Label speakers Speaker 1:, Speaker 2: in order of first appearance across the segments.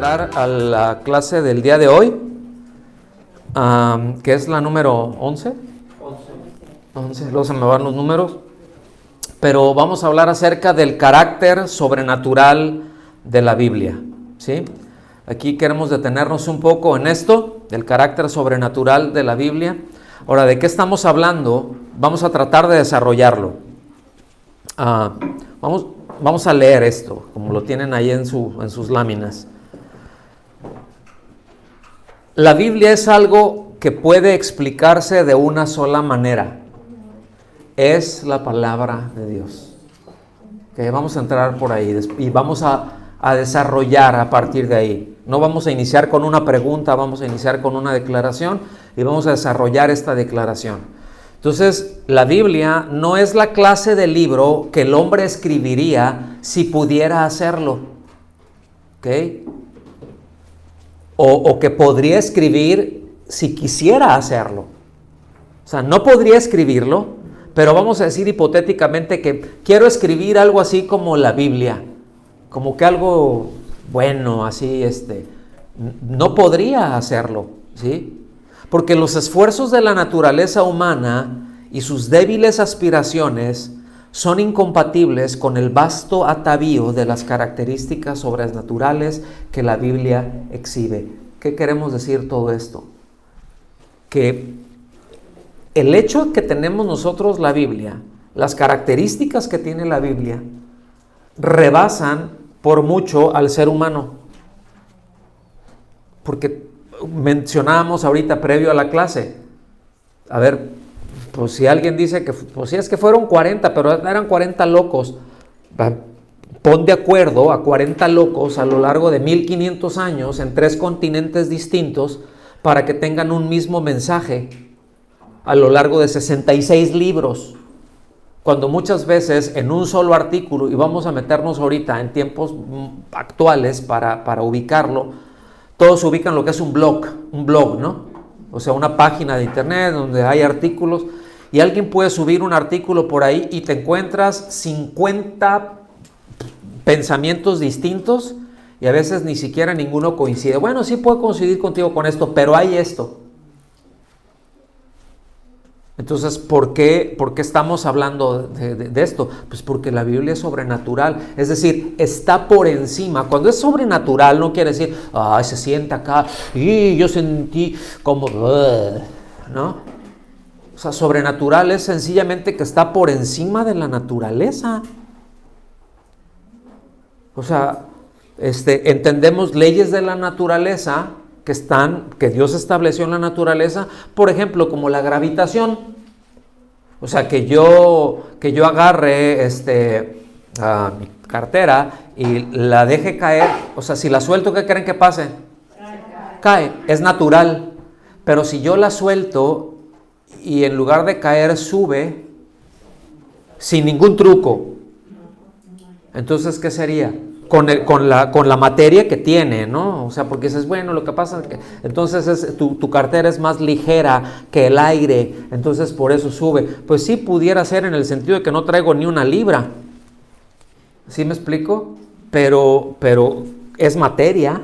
Speaker 1: entrar a la clase del día de hoy, que es la número 11. 11, luego se me van los números. Pero vamos a hablar acerca del carácter sobrenatural de la Biblia, ¿sí? Aquí queremos detenernos un poco en esto, del carácter sobrenatural de la Biblia. Ahora, ¿de qué estamos hablando? Vamos a tratar de desarrollarlo. Vamos a leer esto, como lo tienen ahí en sus láminas. La Biblia es algo que puede explicarse de una sola manera. Es la palabra de Dios. Okay, vamos a entrar por ahí y vamos a desarrollar a partir de ahí. No vamos a iniciar con una pregunta, vamos a iniciar con una declaración y vamos a desarrollar esta declaración. Entonces, la Biblia no es la clase de libro que el hombre escribiría si pudiera hacerlo, ¿ok? O que podría escribir si quisiera hacerlo. O sea, no podría escribirlo, pero vamos a decir hipotéticamente que quiero escribir algo así como la Biblia, como que algo bueno, así, no podría hacerlo, ¿sí? Porque los esfuerzos de la naturaleza humana y sus débiles aspiraciones son incompatibles con el vasto atavío de las características sobrenaturales que la Biblia exhibe. ¿Qué queremos decir todo esto? Que el hecho que tenemos nosotros la Biblia, las características que tiene la Biblia, rebasan por mucho al ser humano. Porque mencionábamos ahorita previo a la clase, a ver, pues si alguien dice que, pues sí, es que fueron 40, pero eran 40 locos, pon de acuerdo a 40 locos a lo largo de 1500 años en 3 continentes distintos para que tengan un mismo mensaje a lo largo de 66 libros, cuando muchas veces en un solo artículo, y vamos a meternos ahorita en tiempos actuales para ubicarlo, todos ubican lo que es un blog, ¿no? O sea, una página de internet donde hay artículos y alguien puede subir un artículo por ahí y te encuentras 50 pensamientos distintos y a veces ni siquiera ninguno coincide. Bueno, sí puedo coincidir contigo con esto, pero hay esto. Entonces, ¿por qué estamos hablando de esto? Pues porque la Biblia es sobrenatural, es decir, está por encima. Cuando es sobrenatural no quiere decir, se sienta acá y yo sentí como, ¿no? O sea, sobrenatural es sencillamente que está por encima de la naturaleza. O sea, entendemos leyes de la naturaleza que Dios estableció en la naturaleza, por ejemplo, como la gravitación. O sea, que yo agarre mi cartera y la deje caer, o sea, si la suelto, ¿qué creen que pase? Cae, es natural. Pero si yo la suelto y en lugar de caer sube, sin ningún truco, entonces, ¿qué sería? Con la materia que tiene, ¿no? O sea, porque dices, bueno, lo que pasa es que entonces tu cartera es más ligera que el aire, entonces por eso sube. Pues sí pudiera ser en el sentido de que no traigo ni una libra. ¿Sí me explico? Pero es materia,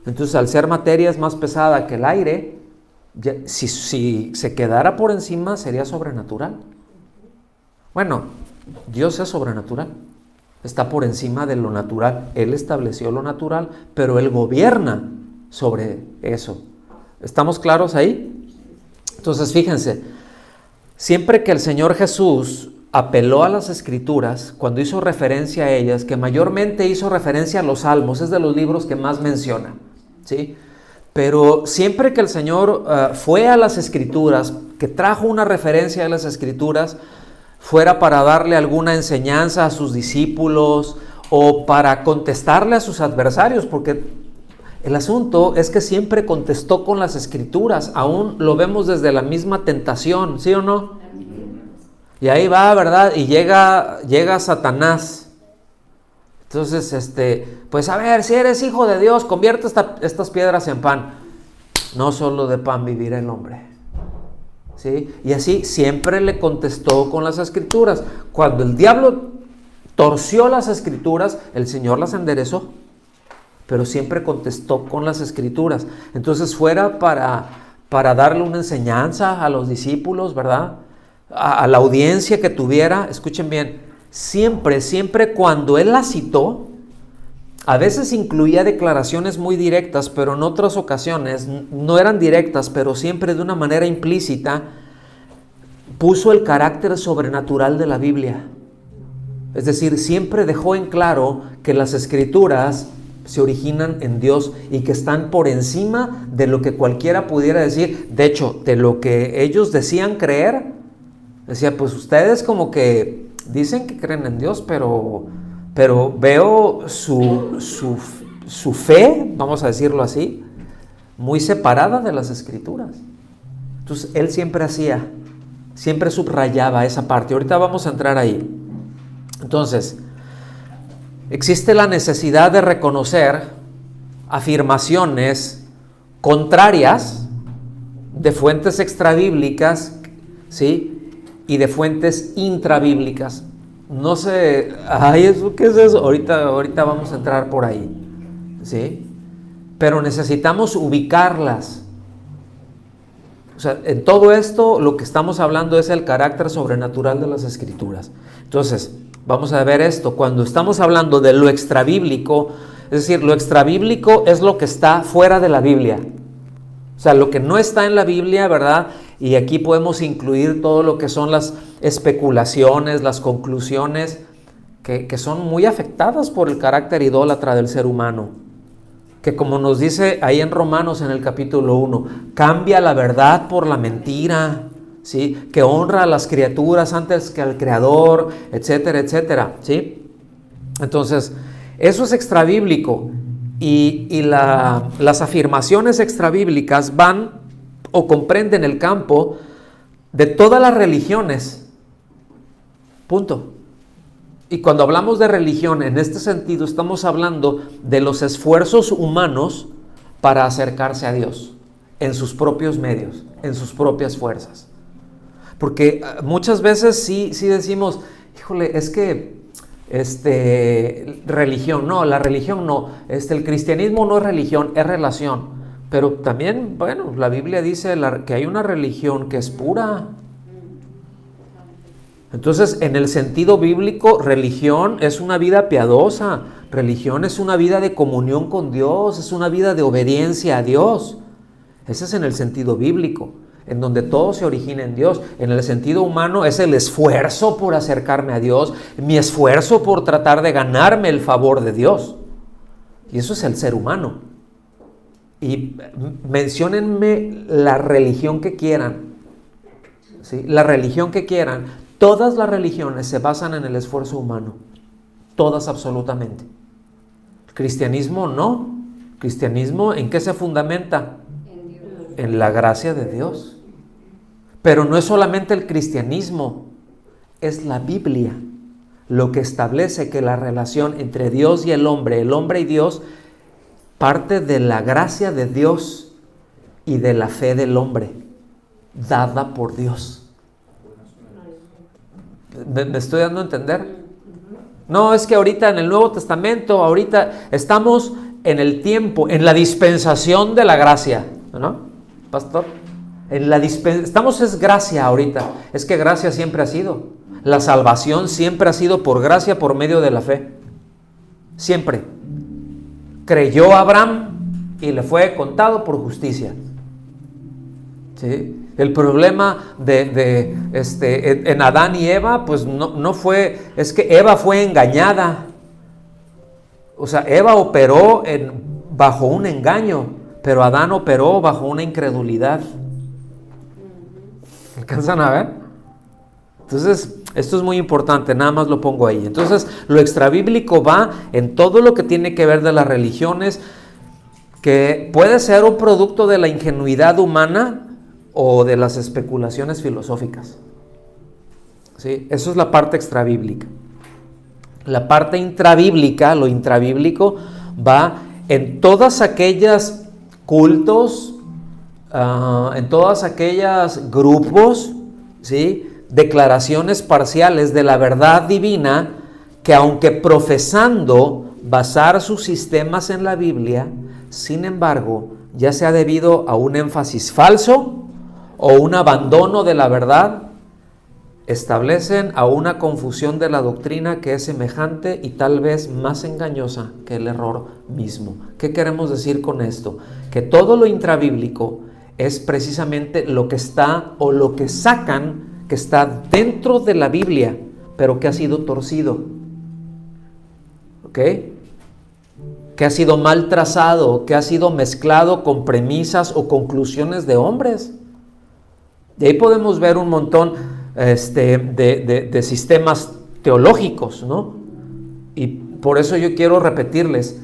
Speaker 1: entonces al ser materia es más pesada que el aire. Si se quedara por encima sería sobrenatural. Bueno, Dios es sobrenatural. Está por encima de lo natural. Él estableció lo natural, pero Él gobierna sobre eso. ¿Estamos claros ahí? Entonces, fíjense, siempre que el Señor Jesús apeló a las Escrituras, cuando hizo referencia a ellas, que mayormente hizo referencia a los Salmos, es de los libros que más menciona, ¿sí? Pero siempre que el Señor fue a las Escrituras, que trajo una referencia a las Escrituras, fuera para darle alguna enseñanza a sus discípulos o para contestarle a sus adversarios, porque el asunto es que siempre contestó con las Escrituras, aún lo vemos desde la misma tentación, ¿sí o no? Y ahí va, ¿verdad? Y llega Satanás. Entonces, pues a ver, si eres hijo de Dios, convierte estas piedras en pan. No solo de pan vivirá el hombre. ¿Sí? Y así siempre le contestó con las Escrituras. Cuando el diablo torció las Escrituras, el Señor las enderezó. pero siempre contestó con las Escrituras. Entonces fuera para darle una enseñanza a los discípulos, ¿verdad? A la audiencia que tuviera, escuchen bien, siempre cuando él la citó, a veces incluía declaraciones muy directas, pero en otras ocasiones no eran directas, pero siempre de una manera implícita, puso el carácter sobrenatural de la Biblia. Es decir, siempre dejó en claro que las Escrituras se originan en Dios y que están por encima de lo que cualquiera pudiera decir. De hecho, de lo que ellos decían creer, decía, pues ustedes como que dicen que creen en Dios, pero veo su fe, vamos a decirlo así, muy separada de las Escrituras. Entonces, él siempre subrayaba esa parte. Ahorita vamos a entrar ahí. Entonces, existe la necesidad de reconocer afirmaciones contrarias de fuentes extrabíblicas, ¿sí? Y de fuentes intrabíblicas. No sé, ¿qué es eso? Ahorita vamos a entrar por ahí, ¿sí? Pero necesitamos ubicarlas. O sea, en todo esto lo que estamos hablando es el carácter sobrenatural de las Escrituras. Entonces, vamos a ver esto. Cuando estamos hablando de lo extrabíblico, es decir, lo extrabíblico es lo que está fuera de la Biblia. O sea, lo que no está en la Biblia, ¿verdad? Y aquí podemos incluir todo lo que son las especulaciones, las conclusiones, que son muy afectadas por el carácter idólatra del ser humano. Que como nos dice ahí en Romanos en el capítulo 1, cambia la verdad por la mentira, ¿sí? Que honra a las criaturas antes que al Creador, etcétera, etcétera, ¿sí? Entonces, eso es extrabíblico. Y las afirmaciones extrabíblicas van o comprenden el campo de todas las religiones. Punto. Y cuando hablamos de religión, en este sentido, estamos hablando de los esfuerzos humanos para acercarse a Dios, en sus propios medios, en sus propias fuerzas. Porque muchas veces sí decimos, híjole, es que religión, no, la religión no, el cristianismo no es religión, es relación. Pero también, bueno, la Biblia dice que hay una religión que es pura. Entonces, en el sentido bíblico, religión es una vida piadosa, religión es una vida de comunión con Dios, es una vida de obediencia a Dios. Ese es en el sentido bíblico, en donde todo se origina en Dios. En el sentido humano es el esfuerzo por acercarme a Dios, mi esfuerzo por tratar de ganarme el favor de Dios. Y eso es el ser humano. Y menciónenme la religión que quieran, ¿sí? La religión que quieran. Todas las religiones se basan en el esfuerzo humano. Todas absolutamente. El cristianismo no. El cristianismo, ¿en qué se fundamenta? En la gracia de Dios. Pero no es solamente el cristianismo, es la Biblia lo que establece que la relación entre Dios y el hombre y Dios, parte de la gracia de Dios y de la fe del hombre, dada por Dios. ¿Me estoy dando a entender? No, es que ahorita en el Nuevo Testamento, ahorita estamos en el tiempo, en la dispensación de la gracia, ¿no, pastor? Estamos es gracia ahorita. Es que gracia siempre ha sido. La salvación siempre ha sido por gracia, por medio de la fe. Siempre. Creyó Abraham y le fue contado por justicia. ¿Sí? El problema en Adán y Eva, pues no fue, es que Eva fue engañada. O sea, Eva operó bajo un engaño, pero Adán operó bajo una incredulidad. ¿Alcanzan a ver? Entonces, esto es muy importante, nada más lo pongo ahí. Entonces, lo extrabíblico va en todo lo que tiene que ver de las religiones, que puede ser un producto de la ingenuidad humana o de las especulaciones filosóficas. ¿Sí? Eso es la parte extrabíblica. La parte intrabíblica, lo intrabíblico, va en todas aquellas cultos, en todas aquellas grupos, ¿sí? Declaraciones parciales de la verdad divina, que aunque profesando basar sus sistemas en la Biblia, sin embargo, ya sea debido a un énfasis falso o un abandono de la verdad, establecen a una confusión de la doctrina que es semejante y tal vez más engañosa que el error mismo. ¿Qué queremos decir con esto? Que todo lo intrabíblico es precisamente lo que está o lo que sacan que está dentro de la Biblia, pero que ha sido torcido. ¿Ok? Que ha sido mal trazado, que ha sido mezclado con premisas o conclusiones de hombres. De ahí podemos ver un montón de sistemas teológicos, ¿no? Y por eso yo quiero repetirles,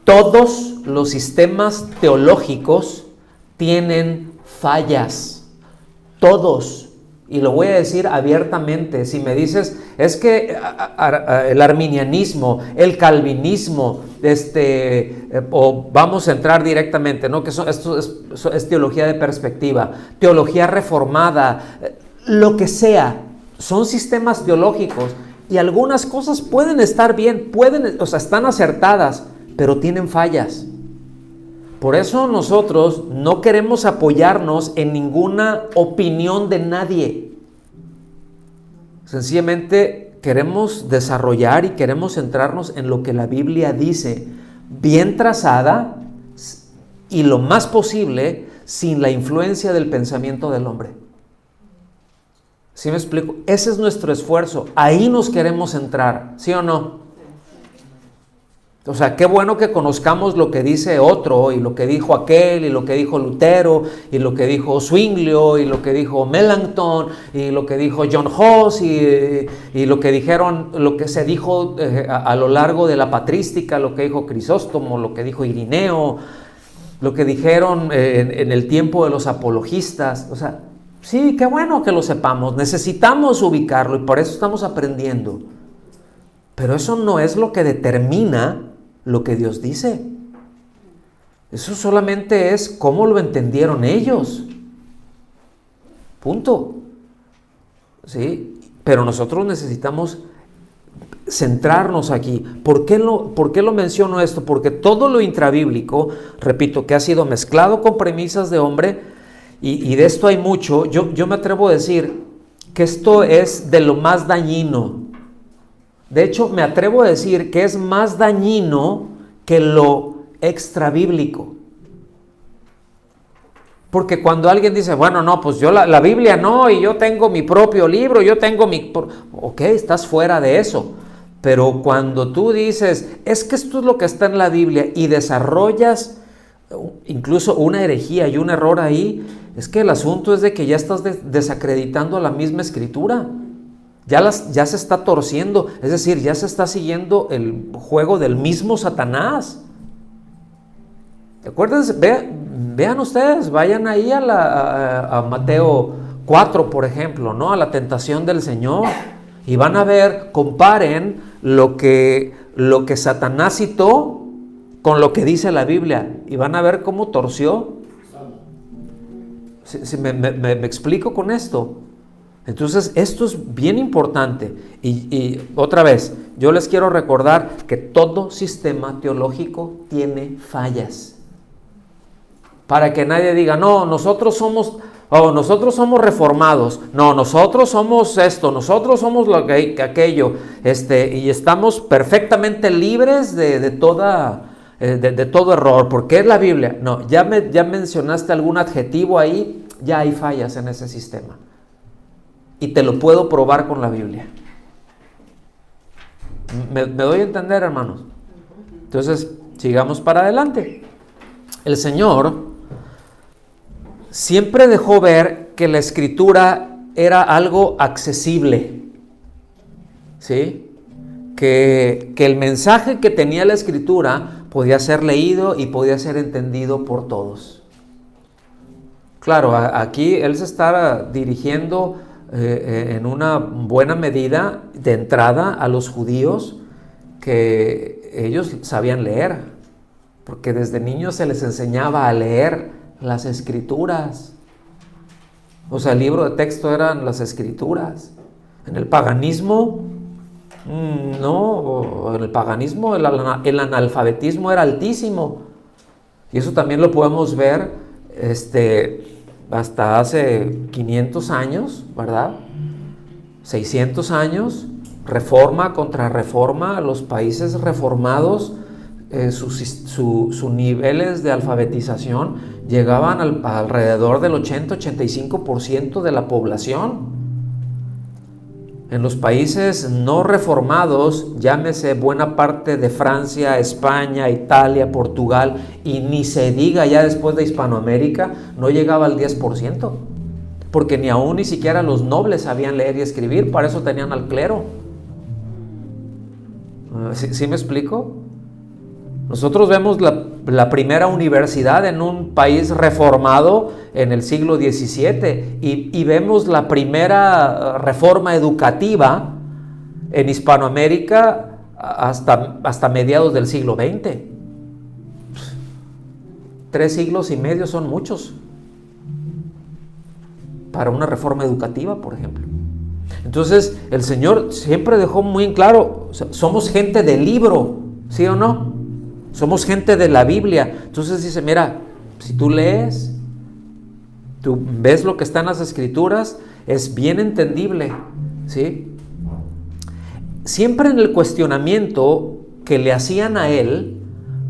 Speaker 1: todos los sistemas teológicos tienen fallas, todos. Y lo voy a decir abiertamente. Si me dices, es que el arminianismo, el calvinismo, o vamos a entrar directamente, ¿no? Que esto es teología de perspectiva, teología reformada, lo que sea, son sistemas teológicos y algunas cosas pueden estar bien, están acertadas, pero tienen fallas. Por eso nosotros no queremos apoyarnos en ninguna opinión de nadie. Sencillamente queremos desarrollar y queremos centrarnos en lo que la Biblia dice, bien trazada y lo más posible sin la influencia del pensamiento del hombre. ¿Sí me explico? Ese es nuestro esfuerzo. Ahí nos queremos centrar, ¿sí o no? O sea, qué bueno que conozcamos lo que dice otro, y lo que dijo aquel, y lo que dijo Lutero, y lo que dijo Zwinglio, y lo que dijo Melanchthon, y lo que dijo John Huss, y lo que se dijo a lo largo de la patrística, lo que dijo Crisóstomo, lo que dijo Irineo, lo que dijeron en el tiempo de los apologistas. O sea, sí, qué bueno que lo sepamos, necesitamos ubicarlo y por eso estamos aprendiendo. Pero eso no es lo que determina lo que Dios dice. Eso solamente es cómo lo entendieron ellos. Punto. ¿Sí? Pero nosotros necesitamos centrarnos aquí. ¿Por qué lo menciono esto? Porque todo lo intrabíblico, repito, que ha sido mezclado con premisas de hombre, y de esto hay mucho. Yo me atrevo a decir que esto es de lo más dañino. De hecho, me atrevo a decir que es más dañino que lo extrabíblico. Porque cuando alguien dice, bueno, no, pues yo la Biblia no, y yo tengo mi propio libro, yo tengo mi... Ok, estás fuera de eso. Pero cuando tú dices, es que esto es lo que está en la Biblia, y desarrollas incluso una herejía y un error ahí, es que el asunto es de que ya estás desacreditando la misma Escritura. Ya se está torciendo, es decir, ya se está siguiendo el juego del mismo Satanás. Acuérdense, vean ustedes, vayan ahí a Mateo 4, por ejemplo, ¿no? A la tentación del Señor, y van a ver, comparen lo que Satanás citó con lo que dice la Biblia, y van a ver cómo torció. ¿Me explico con esto? Entonces, esto es bien importante. Y otra vez, yo les quiero recordar que todo sistema teológico tiene fallas. Para que nadie diga, no, nosotros somos reformados, no, nosotros somos esto, nosotros somos aquello, y estamos perfectamente libres de todo error, porque es la Biblia. No, ya mencionaste algún adjetivo ahí, ya hay fallas en ese sistema. Y te lo puedo probar con la Biblia. ¿Me doy a entender, hermanos? Entonces, sigamos para adelante. El Señor siempre dejó ver que la Escritura era algo accesible. ¿Sí? Que el mensaje que tenía la Escritura podía ser leído y podía ser entendido por todos. Claro, aquí Él se está dirigiendo en una buena medida de entrada a los judíos, que ellos sabían leer, porque desde niños se les enseñaba a leer las Escrituras. O sea, el libro de texto eran las Escrituras. En el paganismo No, en el paganismo el analfabetismo era altísimo. Y eso también lo podemos ver hasta hace 500 años, ¿verdad? 600 años, reforma contra reforma, los países reformados, sus niveles de alfabetización llegaban alrededor del 80-85% de la población. En los países no reformados, llámese buena parte de Francia, España, Italia, Portugal, y ni se diga ya después de Hispanoamérica, no llegaba al 10%, porque ni siquiera los nobles sabían leer y escribir, para eso tenían al clero. ¿Sí me explico? Nosotros vemos la primera universidad en un país reformado en el siglo XVII y vemos la primera reforma educativa en Hispanoamérica hasta mediados del siglo XX. 3 siglos y medio son muchos para una reforma educativa, por ejemplo. Entonces, el Señor siempre dejó muy en claro, somos gente de libro, ¿sí o no? Somos gente de la Biblia. Entonces dice, mira, si tú lees, tú ves lo que está en las Escrituras, es bien entendible, ¿sí? Siempre en el cuestionamiento que le hacían a él,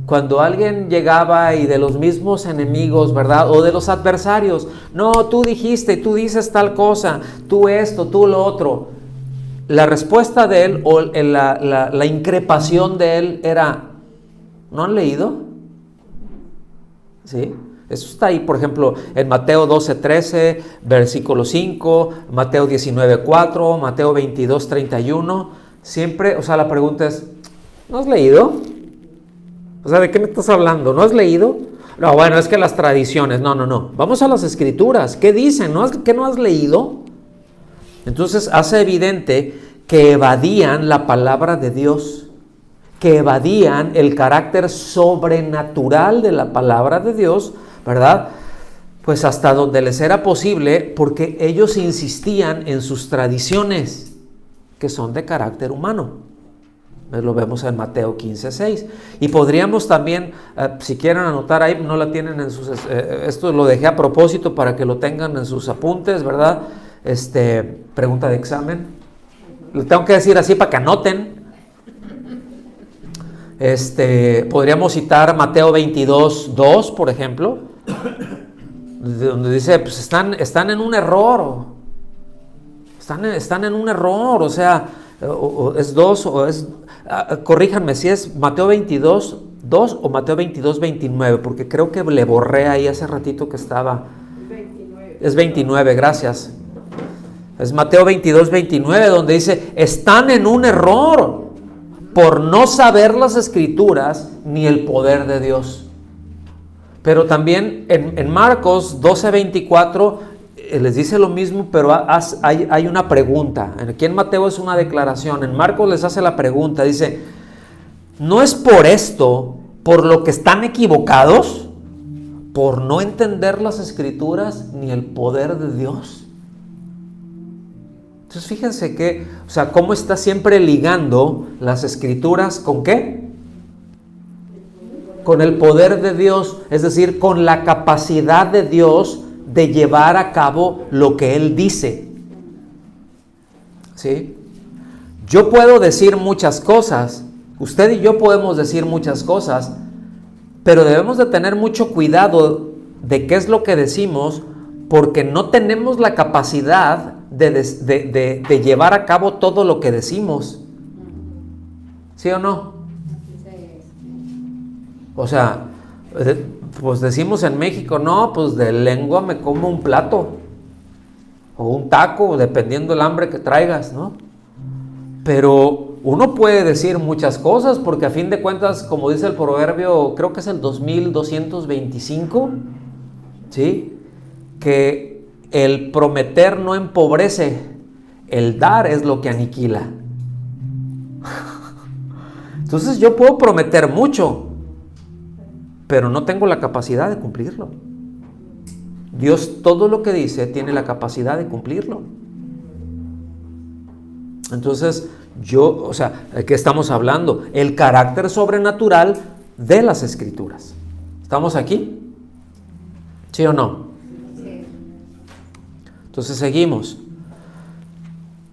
Speaker 1: cuando alguien llegaba y de los mismos enemigos, ¿verdad? O de los adversarios, no, tú dijiste, tú dices tal cosa, tú esto, tú lo otro. La respuesta de él o la increpación de él era, ¿no han leído? ¿Sí? Eso está ahí, por ejemplo, en Mateo 12:13, versículo 5, Mateo 19:4, Mateo 22:31. Siempre, o sea, la pregunta es, ¿no has leído? O sea, ¿de qué me estás hablando? ¿No has leído? No, bueno, es que las tradiciones, no. Vamos a las Escrituras. ¿Qué dicen? ¿Qué no has leído? Entonces hace evidente que evadían la palabra de Dios, que evadían el carácter sobrenatural de la palabra de Dios, ¿verdad? Pues hasta donde les era posible, porque ellos insistían en sus tradiciones, que son de carácter humano. Lo vemos en Mateo 15:6. Y podríamos también, si quieren anotar ahí, no la tienen en sus... esto lo dejé a propósito para que lo tengan en sus apuntes, ¿verdad? Pregunta de examen. Lo tengo que decir así para que anoten. Podríamos citar Mateo 22:2, por ejemplo, donde dice, pues están en un error, están en un error, o sea, o es 2, o es, corríjanme si es Mateo 22:2 o Mateo 22:29, porque creo que le borré ahí hace ratito que estaba, 29. Es 29, gracias, es Mateo 22:29, donde dice, están en un error, por no saber las Escrituras ni el poder de Dios. Pero también en Marcos 12:24 les dice lo mismo, pero hay una pregunta. Aquí en Mateo es una declaración, en Marcos les hace la pregunta, dice, ¿no es por esto, por lo que están equivocados, por no entender las Escrituras ni el poder de Dios? Entonces fíjense que, o sea, cómo está siempre ligando las Escrituras ¿con qué? Con el poder de Dios, es decir, con la capacidad de Dios de llevar a cabo lo que Él dice. ¿Sí? Yo puedo decir muchas cosas, usted y yo podemos decir muchas cosas, pero debemos de tener mucho cuidado de qué es lo que decimos, porque no tenemos la capacidad de llevar a cabo todo lo que decimos. ¿Sí o no? O sea, pues decimos en México, no, pues de lengua me como un plato o un taco, dependiendo del hambre que traigas, ¿no? Pero uno puede decir muchas cosas, porque a fin de cuentas, como dice el proverbio, creo que es el 2225, ¿sí? Que el prometer no empobrece, el dar es lo que aniquila. Entonces yo puedo prometer mucho, pero no tengo la capacidad de cumplirlo. Dios todo lo que dice tiene la capacidad de cumplirlo. Entonces, ¿qué estamos hablando? El carácter sobrenatural de las Escrituras. ¿Estamos aquí? ¿Sí o no? Sí. Entonces seguimos.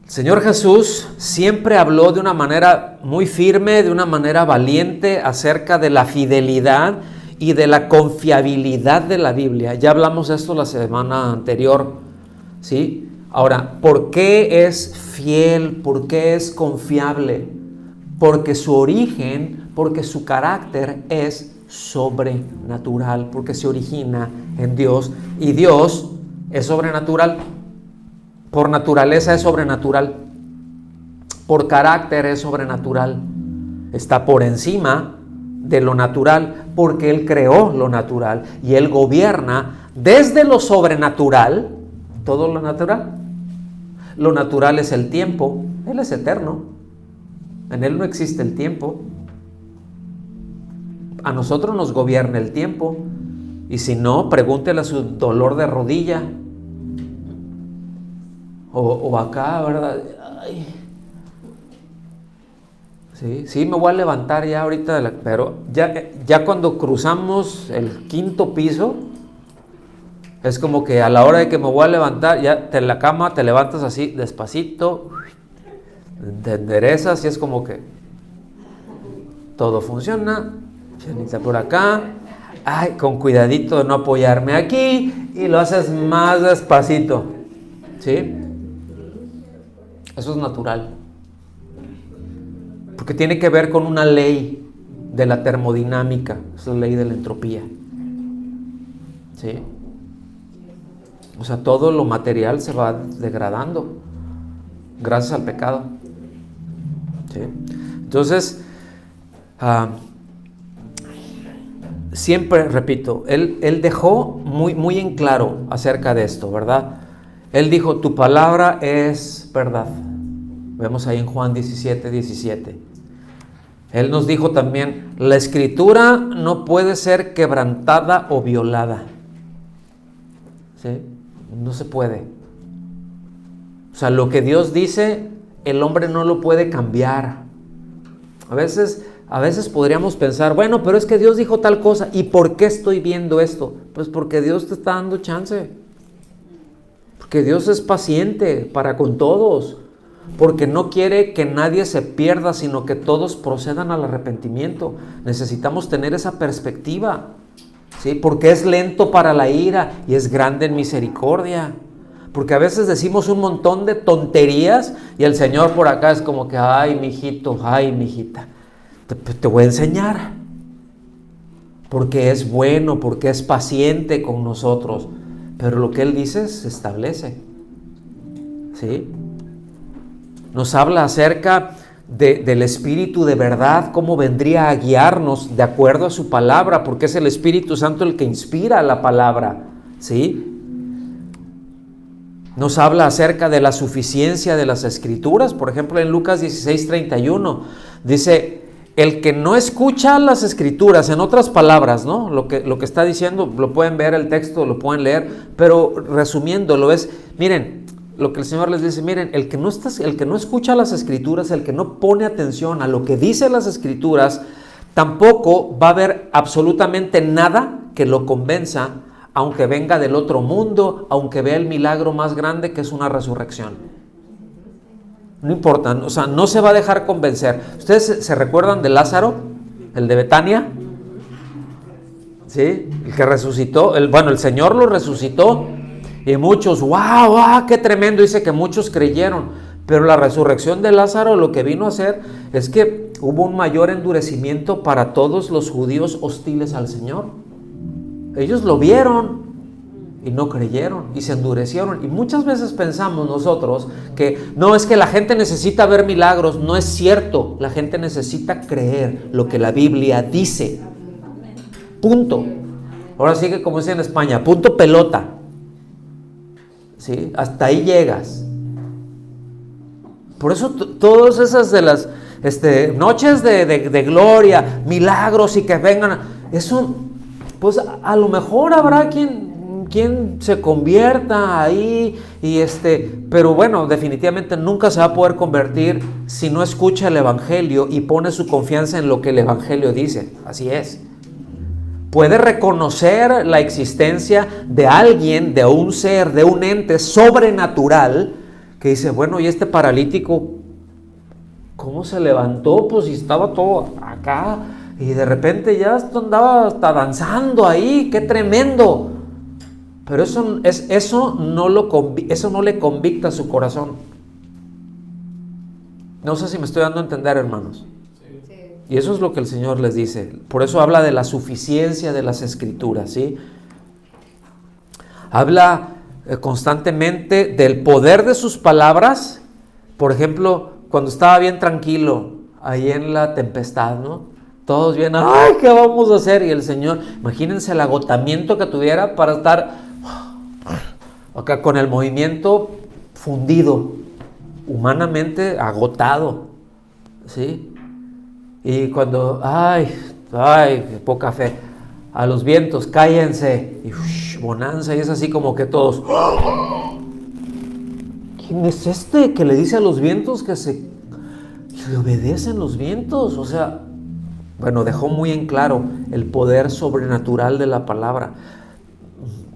Speaker 1: El Señor Jesús siempre habló de una manera muy firme, de una manera valiente acerca de la fidelidad y de la confiabilidad de la Biblia. Ya hablamos de esto la semana anterior, ¿sí? Ahora, ¿por qué es fiel? ¿Por qué es confiable? Porque su origen, porque su carácter es sobrenatural, porque se origina en Dios, y Dios es sobrenatural. Por naturaleza es sobrenatural, por carácter es sobrenatural, está por encima de lo natural, porque Él creó lo natural y Él gobierna desde lo sobrenatural, todo lo natural. Lo natural es el tiempo, Él es eterno, en Él no existe el tiempo. A nosotros nos gobierna el tiempo, y si no, pregúntele a su dolor de rodilla, o acá, ¿verdad? Ay. Sí, me voy a levantar ya ahorita, pero ya cuando cruzamos el 5º piso, es como que a la hora de que me voy a levantar, ya en la cama te levantas así despacito, te enderezas y es como que todo funciona. Chanita por acá, ay, con cuidadito de no apoyarme aquí, y lo haces más despacito, ¿sí? Eso es natural, porque tiene que ver con una ley de la termodinámica, esa es la ley de la entropía, ¿sí? O sea, todo lo material se va degradando gracias al pecado, ¿sí? Entonces, siempre repito, él dejó muy en claro acerca de esto, ¿verdad? Él dijo, tu palabra es verdad. Vemos ahí en Juan 17:17. Él nos dijo también, la Escritura no puede ser quebrantada o violada. ¿Sí? No se puede. O sea, lo que Dios dice, el hombre no lo puede cambiar. A veces podríamos pensar, bueno, pero es que Dios dijo tal cosa, ¿y por qué estoy viendo esto? Pues porque Dios te está dando chance. Porque Dios es paciente para con todos. Porque no quiere que nadie se pierda, sino que todos procedan al arrepentimiento. Necesitamos tener esa perspectiva, ¿sí? Porque es lento para la ira y es grande en misericordia. Porque a veces decimos un montón de tonterías y el Señor por acá es como que, ay, mijito, ay, mijita, te voy a enseñar. Porque es bueno, porque es paciente con nosotros. Pero lo que Él dice se establece, ¿sí? Nos habla acerca del Espíritu de verdad, cómo vendría a guiarnos de acuerdo a su palabra, porque es el Espíritu Santo el que inspira la palabra, ¿sí? Nos habla acerca de la suficiencia de las Escrituras. Por ejemplo, en Lucas 16:31 dice, el que no escucha las Escrituras, en otras palabras, ¿no? Lo que está diciendo, lo pueden ver el texto, lo pueden leer, pero resumiéndolo es, miren, lo que el Señor les dice, miren, el que no escucha las Escrituras, el que no pone atención a lo que dicen las Escrituras, tampoco va a haber absolutamente nada que lo convenza, aunque venga del otro mundo, aunque vea el milagro más grande que es una resurrección. No importa, o sea, no se va a dejar convencer. ¿Ustedes se recuerdan de Lázaro, el de Betania? ¿Sí? El que resucitó, el Señor lo resucitó. Y muchos, wow, qué tremendo, dice que muchos creyeron, pero la resurrección de Lázaro lo que vino a hacer es que hubo un mayor endurecimiento para todos los judíos hostiles al Señor. Ellos lo vieron y no creyeron y se endurecieron. Y muchas veces pensamos nosotros que no, es que la gente necesita ver milagros. No es cierto, la gente necesita creer lo que la Biblia dice. Punto. Ahora sí que como dicen en España, punto pelota. ¿Sí? Hasta ahí llegas. Por eso todas esas de las noches de gloria, milagros y que vengan, eso, pues a lo mejor habrá quien quien se convierta ahí pero bueno, definitivamente nunca se va a poder convertir si no escucha el evangelio y pone su confianza en lo que el evangelio dice. Así es. Puede reconocer la existencia de alguien, de un ser, de un ente sobrenatural que dice, bueno, ¿y este paralítico cómo se levantó? Pues si estaba todo acá y de repente ya andaba hasta danzando ahí, qué tremendo. Pero eso no le convicta su corazón. No sé si me estoy dando a entender, hermanos.
Speaker 2: Sí.
Speaker 1: Y eso es lo que el Señor les dice. Por eso habla de la suficiencia de las Escrituras, ¿sí? Habla constantemente del poder de sus palabras. Por ejemplo, cuando estaba bien tranquilo, ahí en la tempestad, ¿no? Todos bien, ¡ay, qué vamos a hacer! Y el Señor, imagínense el agotamiento que tuviera para estar acá con el movimiento fundido, humanamente agotado, ¿sí? Y cuando, ¡ay, qué poca fe! A los vientos, cállense, y bonanza, y es así como que todos, ¿quién es este que le dice a los vientos que le obedecen los vientos? O sea, bueno, dejó muy en claro el poder sobrenatural de la palabra.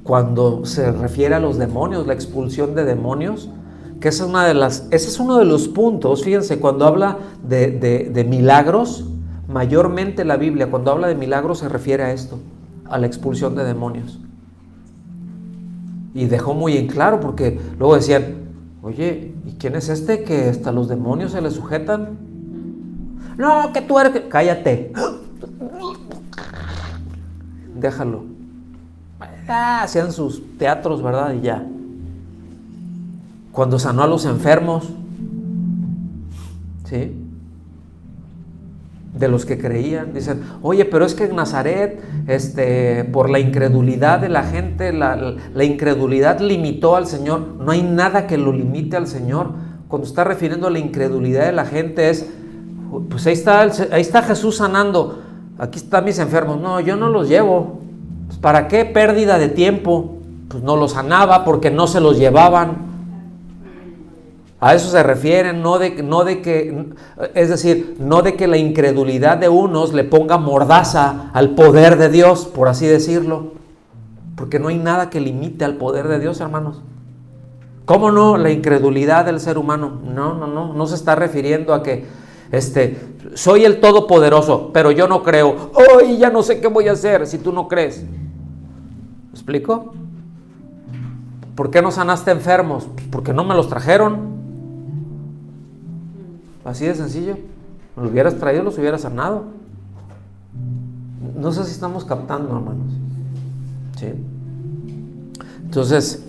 Speaker 1: Cuando se refiere a los demonios, la expulsión de demonios, que ese es uno de los puntos, fíjense, cuando habla de milagros, mayormente la Biblia, cuando habla de milagros, se refiere a esto, a la expulsión de demonios. Y dejó muy en claro, porque luego decían, oye, ¿y quién es este que hasta los demonios se le sujetan? No, que tú eres... Cállate. Déjalo. Hacían sus teatros, ¿verdad? Y ya. Cuando sanó a los enfermos, ¿sí? De los que creían, dicen, oye, pero es que en Nazaret, por la incredulidad de la gente, la incredulidad limitó al Señor. No hay nada que lo limite al Señor. Cuando está refiriendo a la incredulidad de la gente es, pues ahí está Jesús sanando, aquí están mis enfermos, no, yo no los llevo. Pues ¿para qué pérdida de tiempo? Pues no los sanaba porque no se los llevaban. A eso se refieren, no de que la incredulidad de unos le ponga mordaza al poder de Dios, por así decirlo, porque no hay nada que limite al poder de Dios, hermanos. ¿Cómo no? La incredulidad del ser humano, no se está refiriendo a que soy el todopoderoso, pero yo no creo. Hoy ya no sé qué voy a hacer si tú no crees. ¿Me explico? ¿Por qué no sanaste enfermos? Porque no me los trajeron. Así de sencillo. Me los hubieras traído, los hubieras sanado. No sé si estamos captando, hermanos. ¿Sí? Entonces,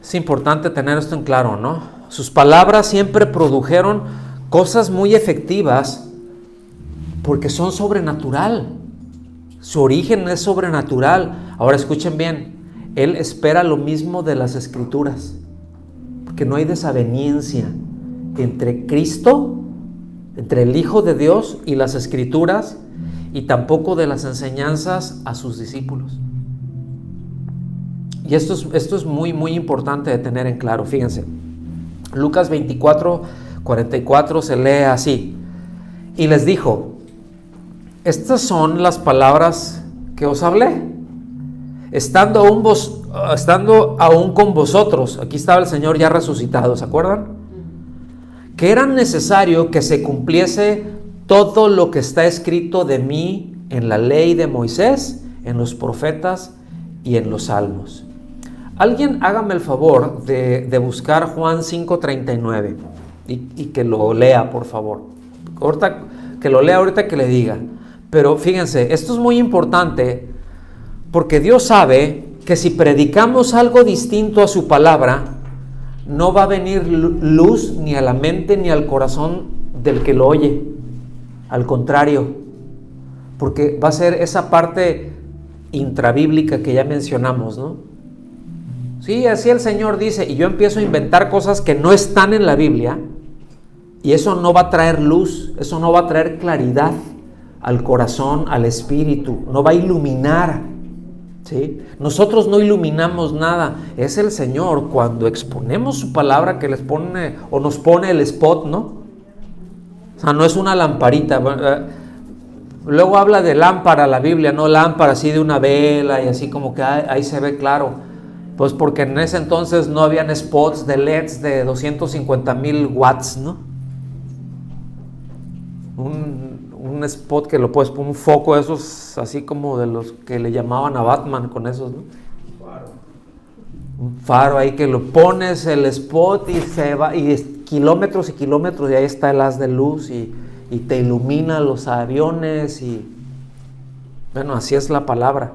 Speaker 1: es importante tener esto en claro, ¿no? Sus palabras siempre produjeron cosas muy efectivas porque son sobrenatural. Su origen es sobrenatural. Ahora escuchen bien, Él espera lo mismo de las Escrituras, porque no hay desaveniencia entre Cristo, entre el Hijo de Dios y las Escrituras, y tampoco de las enseñanzas a sus discípulos. Y esto es muy, muy importante de tener en claro. Fíjense, Lucas 24:44 se lee así: y les dijo, estas son las palabras que os hablé, estando aún con vosotros. Aquí estaba el Señor ya resucitado, ¿se acuerdan? Que era necesario que se cumpliese todo lo que está escrito de mí en la ley de Moisés, en los profetas y en los salmos. Alguien hágame el favor de buscar Juan 5:39 y que lo lea, por favor. Ahorita, que lo lea ahorita, que le diga. Pero fíjense, esto es muy importante porque Dios sabe que si predicamos algo distinto a su palabra, no va a venir luz ni a la mente ni al corazón del que lo oye. Al contrario, porque va a ser esa parte intrabíblica que ya mencionamos, ¿no? Sí, así el Señor dice, y yo empiezo a inventar cosas que no están en la Biblia, y eso no va a traer luz, eso no va a traer claridad al corazón, al espíritu, no va a iluminar. ¿Sí? Nosotros no iluminamos nada, es el Señor cuando exponemos su palabra que les pone o nos pone el spot, ¿no? O sea, no es una lamparita. Luego habla de lámpara la Biblia, no lámpara así de una vela y así como que ahí se ve claro. Pues porque en ese entonces no habían spots de LEDs de 250,000 watts, ¿no? Un spot que lo puedes poner, un foco de esos, así como de los que le llamaban a Batman con esos, ¿no? Un faro ahí que lo pones el spot y se va, y es kilómetros y kilómetros, y ahí está el haz de luz y te ilumina los aviones y bueno, así es la palabra,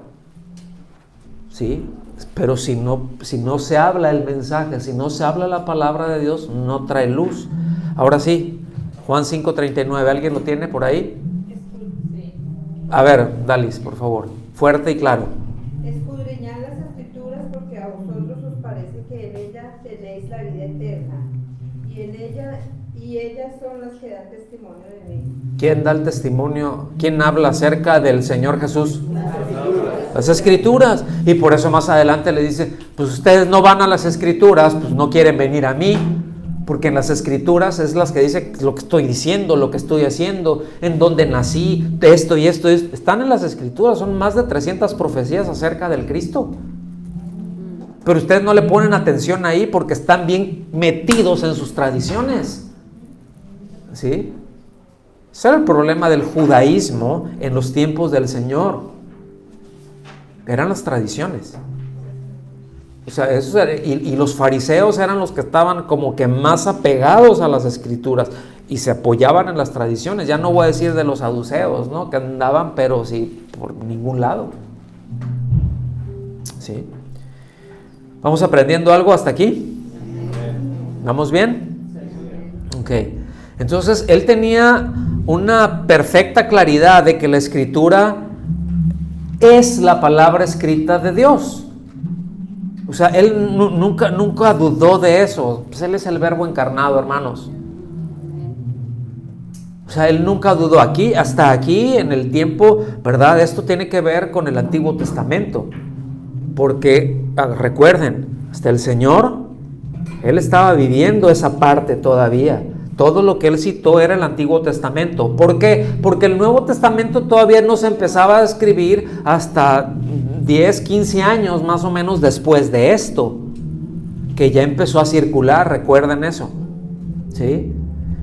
Speaker 1: ¿sí? Pero si no se habla el mensaje, si no se habla la palabra de Dios, no trae luz. Ahora sí, Juan 5:39, ¿alguien lo tiene por ahí? A ver, Dalis, por favor, fuerte y claro.
Speaker 2: Escudriñad las escrituras porque a vosotros os parece que en ellas tenéis la vida eterna y ellas son las que dan testimonio de mí.
Speaker 1: ¿Quién da el testimonio? ¿Quién habla acerca del Señor Jesús? Las Escrituras. Y por eso más adelante le dice, pues ustedes no van a las Escrituras, pues no quieren venir a mí, porque en las Escrituras es las que dice lo que estoy diciendo, lo que estoy haciendo, en donde nací, esto y esto, están en las Escrituras, son más de 300 profecías acerca del Cristo. Pero ustedes no le ponen atención ahí porque están bien metidos en sus tradiciones. ¿Sí? Ese era el problema del judaísmo en los tiempos del Señor. Eran las tradiciones. O sea, y los fariseos eran los que estaban como que más apegados a las escrituras y se apoyaban en las tradiciones. Ya no voy a decir de los saduceos, ¿no? Que andaban, pero sí, por ningún lado. ¿Sí? ¿Vamos aprendiendo algo hasta aquí? ¿Vamos bien? Ok. Entonces, él tenía una perfecta claridad de que la escritura es la palabra escrita de Dios. O sea, él nunca dudó de eso. Pues él es el verbo encarnado, hermanos. O sea, él nunca dudó. Hasta aquí, en el tiempo, ¿verdad? Esto tiene que ver con el Antiguo Testamento. Porque, recuerden, hasta el Señor, él estaba viviendo esa parte todavía. Todo lo que él citó era el Antiguo Testamento. ¿Por qué? Porque el Nuevo Testamento todavía no se empezaba a escribir hasta 10, 15 años más o menos después de esto, que ya empezó a circular, recuerden eso. ¿Sí?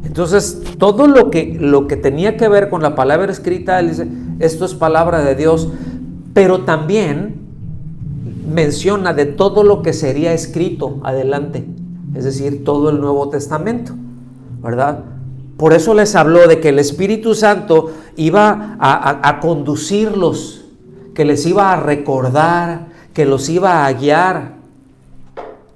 Speaker 1: Entonces, todo lo que tenía que ver con la palabra escrita, él dice, esto es palabra de Dios, pero también menciona de todo lo que sería escrito adelante, es decir, todo el Nuevo Testamento, ¿verdad? Por eso les habló de que el Espíritu Santo iba a conducirlos, que les iba a recordar, que los iba a guiar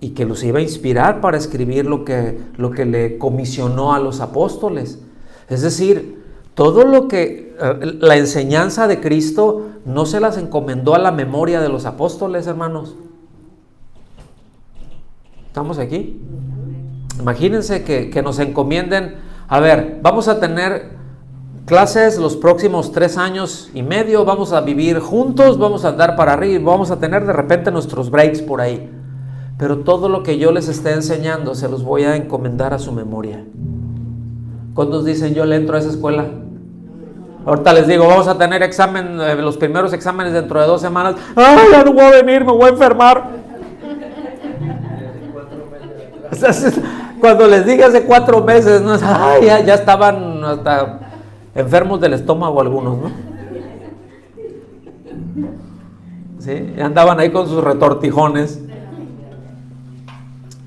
Speaker 1: y que los iba a inspirar para escribir lo que le comisionó a los apóstoles. Es decir, todo lo que la enseñanza de Cristo no se las encomendó a la memoria de los apóstoles, hermanos. ¿Estamos aquí? Imagínense que nos encomienden, a ver, vamos a tener clases los próximos 3 años y medio, vamos a vivir juntos, vamos a andar para arriba, vamos a tener de repente nuestros breaks por ahí. Pero todo lo que yo les esté enseñando se los voy a encomendar a su memoria. ¿Cuántos dicen yo le entro a esa escuela? Ahorita les digo, vamos a tener examen, los primeros exámenes dentro de 2 semanas. ¡Ay, ya no voy a venir, me voy a enfermar! Cuando les dije hace 4 meses, ¿no? Ay, ya estaban hasta enfermos del estómago algunos, ¿no? ¿Sí? Andaban ahí con sus retortijones.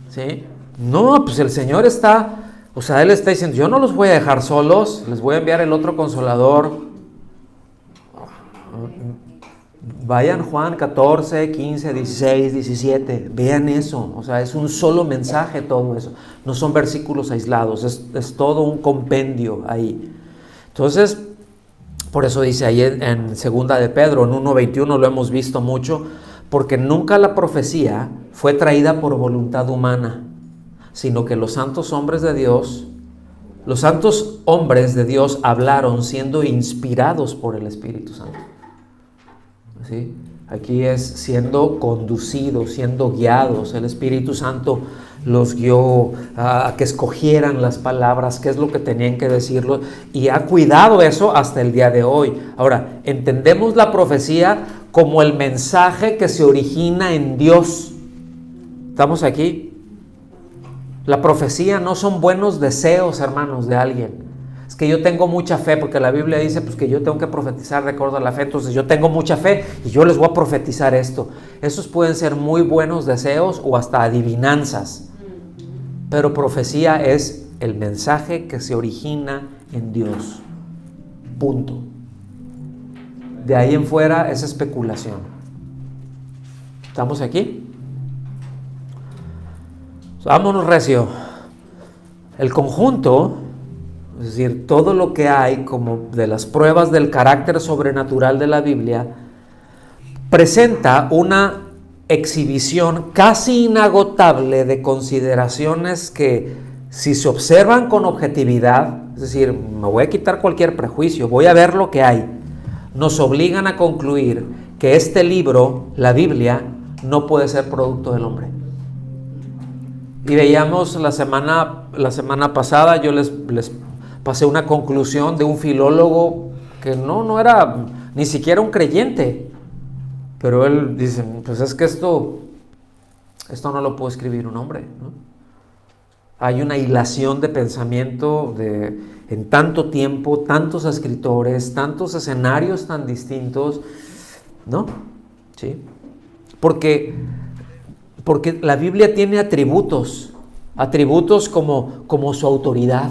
Speaker 1: ¿Sí? No, pues el Señor está... O sea, Él está diciendo, yo no los voy a dejar solos, les voy a enviar el otro Consolador. Vayan Juan 14, 15, 16, 17, vean eso. O sea, es un solo mensaje todo eso. No son versículos aislados, es todo un compendio ahí. Entonces, por eso dice ahí en segunda de Pedro, en 1:21 lo hemos visto mucho, porque nunca la profecía fue traída por voluntad humana, sino que los santos hombres de Dios hablaron siendo inspirados por el Espíritu Santo. ¿Sí? Aquí es siendo conducidos, siendo guiados. El Espíritu Santo los guió a que escogieran las palabras, qué es lo que tenían que decirlo, y ha cuidado eso hasta el día de hoy. Ahora, entendemos la profecía como el mensaje que se origina en Dios. ¿Estamos aquí? La profecía no son buenos deseos, hermanos, de alguien. Es que yo tengo mucha fe, porque la Biblia dice pues, que yo tengo que profetizar de acuerdo a la fe. Entonces yo tengo mucha fe y yo les voy a profetizar esto. Esos pueden ser muy buenos deseos o hasta adivinanzas. Pero profecía es el mensaje que se origina en Dios. Punto. De ahí en fuera es especulación. ¿Estamos aquí? Vámonos recio. El conjunto, es decir, todo lo que hay como de las pruebas del carácter sobrenatural de la Biblia, presenta una exhibición casi inagotable de consideraciones que, si se observan con objetividad, es decir, me voy a quitar cualquier prejuicio, voy a ver lo que hay, nos obligan a concluir que este libro, la Biblia, no puede ser producto del hombre. Y veíamos la semana pasada, yo les pasé una conclusión de un filólogo que no era ni siquiera un creyente, pero él dice, pues es que esto no lo puede escribir un hombre, ¿no? Hay una hilación de pensamiento en tanto tiempo, tantos escritores, tantos escenarios tan distintos, ¿no? ¿Sí? Porque la Biblia tiene atributos como su autoridad,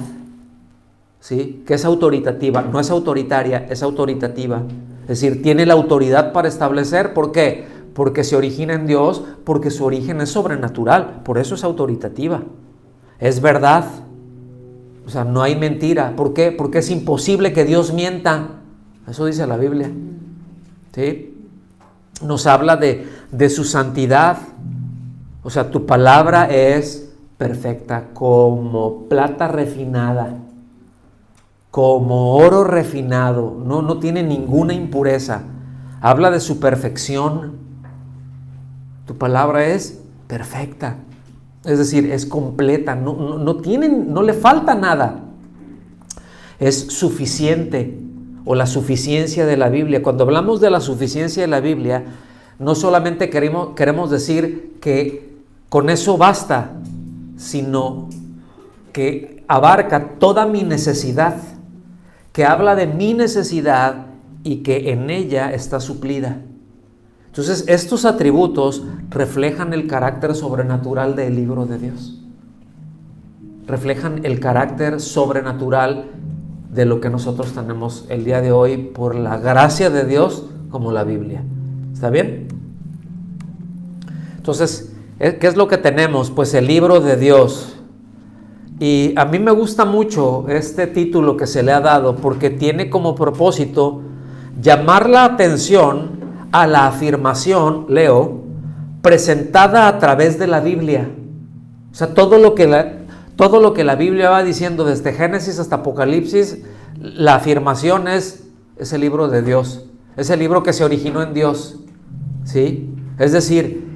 Speaker 1: ¿sí? Que es autoritativa, no es autoritaria, es autoritativa. Es decir, tiene la autoridad para establecer. ¿Por qué? Porque se origina en Dios, porque su origen es sobrenatural, por eso es autoritativa. Es verdad, o sea, no hay mentira. ¿Por qué? Porque es imposible que Dios mienta. Eso dice la Biblia, ¿sí? Nos habla de su santidad. O sea, tu palabra es perfecta, como plata refinada, como oro refinado, no tiene ninguna impureza. Habla de su perfección. Tu palabra es perfecta, es decir, es completa, no le falta nada. Es suficiente, o la suficiencia de la Biblia. Cuando hablamos de la suficiencia de la Biblia, no solamente queremos decir que con eso basta, sino que abarca toda mi necesidad, que habla de mi necesidad y que en ella está suplida. Entonces, estos atributos reflejan el carácter sobrenatural del libro de Dios. Reflejan el carácter sobrenatural de lo que nosotros tenemos el día de hoy por la gracia de Dios, como la Biblia. ¿Está bien? Entonces, ¿qué es lo que tenemos? Pues el libro de Dios. Y a mí me gusta mucho este título que se le ha dado porque tiene como propósito llamar la atención a la afirmación, leo, presentada a través de la Biblia. O sea, todo lo que la Biblia va diciendo desde Génesis hasta Apocalipsis, la afirmación es el libro de Dios, es el libro que se originó en Dios, ¿sí? Es decir,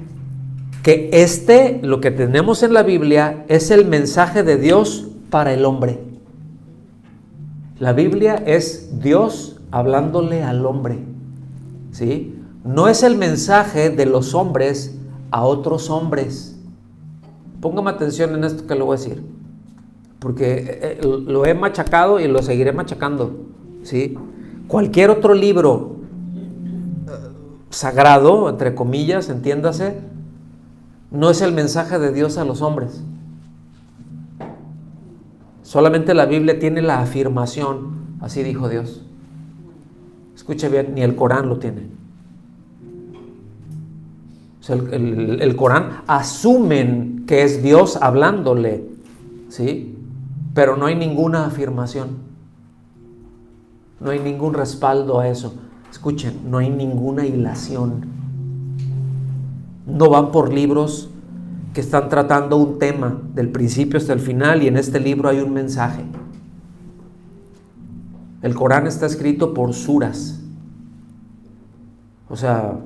Speaker 1: que lo que tenemos en la Biblia es el mensaje de Dios para el hombre. La Biblia es Dios hablándole al hombre, ¿sí? No es el mensaje de los hombres a otros hombres. Póngame atención en esto que le voy a decir, porque lo he machacado y lo seguiré machacando, ¿sí? Cualquier otro libro sagrado, entre comillas, entiéndase, no es el mensaje de Dios a los hombres. Solamente la Biblia tiene la afirmación, así dijo Dios. Escuche bien, ni el Corán lo tiene. O sea, el Corán asumen que es Dios hablándole, ¿sí? Pero no hay ninguna afirmación. No hay ningún respaldo a eso. Escuchen, no hay ninguna hilación. No van por libros que están tratando un tema del principio hasta el final y en este libro hay un mensaje. El Corán está escrito por suras. O sea,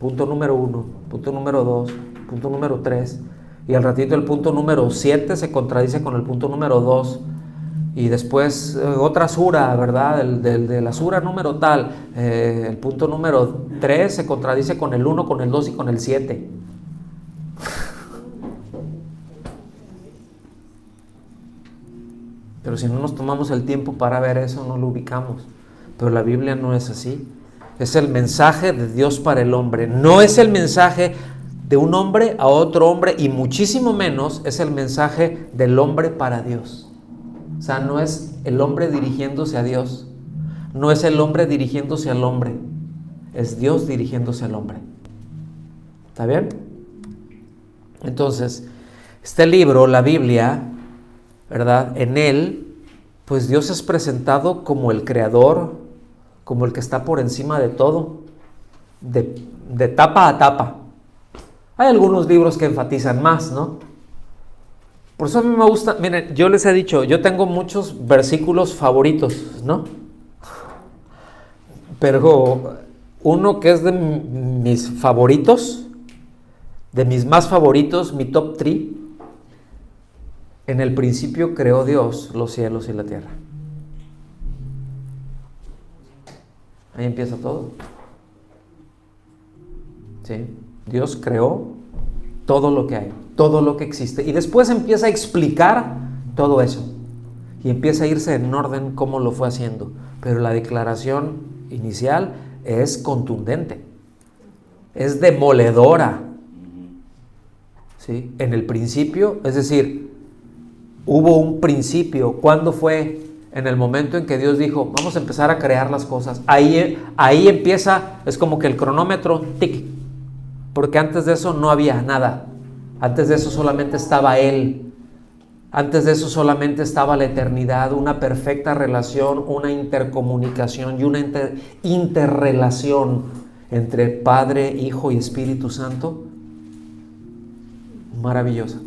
Speaker 1: punto número 1, punto número 2, punto número 3, y al ratito el punto número 7 se contradice con el punto número 2, y después otra sura, ¿verdad? De la sura número tal, el punto número 3 se contradice con el 1, con el 2 y con el 7. Pero si no nos tomamos el tiempo para ver eso, no lo ubicamos. Pero la Biblia no es así. Es el mensaje de Dios para el hombre. No es el mensaje de un hombre a otro hombre, y muchísimo menos es el mensaje del hombre para Dios. O sea, no es el hombre dirigiéndose a Dios. No es el hombre dirigiéndose al hombre. Es Dios dirigiéndose al hombre. ¿Está bien? Entonces, este libro, la Biblia, ¿verdad? En él, pues Dios es presentado como el creador, como el que está por encima de todo, de tapa a tapa. Hay algunos libros que enfatizan más, ¿no? Por eso a mí me gusta, miren, yo les he dicho, yo tengo muchos versículos favoritos, ¿no? Pero uno que es de mis favoritos, de mis más favoritos, mi top 3, en el principio creó Dios los cielos y la tierra. Ahí empieza todo. ¿Sí? Dios creó todo lo que hay, todo lo que existe, y después empieza a explicar todo eso, y empieza a irse en orden cómo lo fue haciendo. Pero la declaración inicial es contundente, es demoledora. ¿Sí? En el principio, es decir, hubo un principio. ¿Cuándo fue? En el momento en que Dios dijo, vamos a empezar a crear las cosas. Ahí empieza, es como que el cronómetro, tic, porque antes de eso no había nada. Antes de eso solamente estaba Él. Antes de eso solamente estaba la eternidad, una perfecta relación, una intercomunicación y una interrelación entre Padre, Hijo y Espíritu Santo. Maravillosa.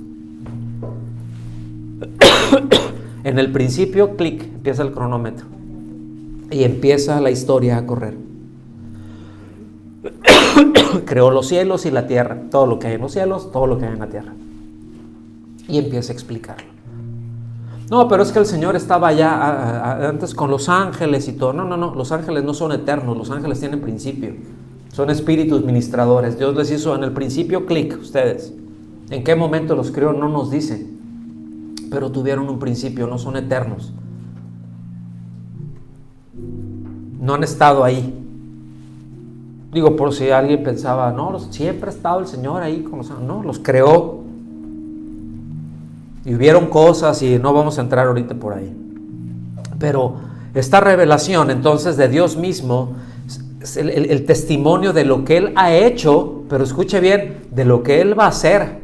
Speaker 1: En el principio, clic, empieza el cronómetro y empieza la historia a correr. Creó los cielos y la tierra, todo lo que hay en los cielos, todo lo que hay en la tierra, y empieza a explicarlo. No, pero es que el Señor estaba allá antes con los ángeles y todo. No, los ángeles no son eternos, los ángeles tienen principio, son espíritus ministradores. Dios les hizo en el principio, clic, ustedes. ¿En qué momento los creó? No nos dice, pero tuvieron un principio, no son eternos. No han estado ahí. Digo, por si alguien pensaba, no, siempre ha estado el Señor ahí con los ángeles. No, los creó. Y hubieron cosas, y no vamos a entrar ahorita por ahí. Pero esta revelación entonces de Dios mismo es el testimonio de lo que Él ha hecho, pero escuche bien, de lo que Él va a hacer.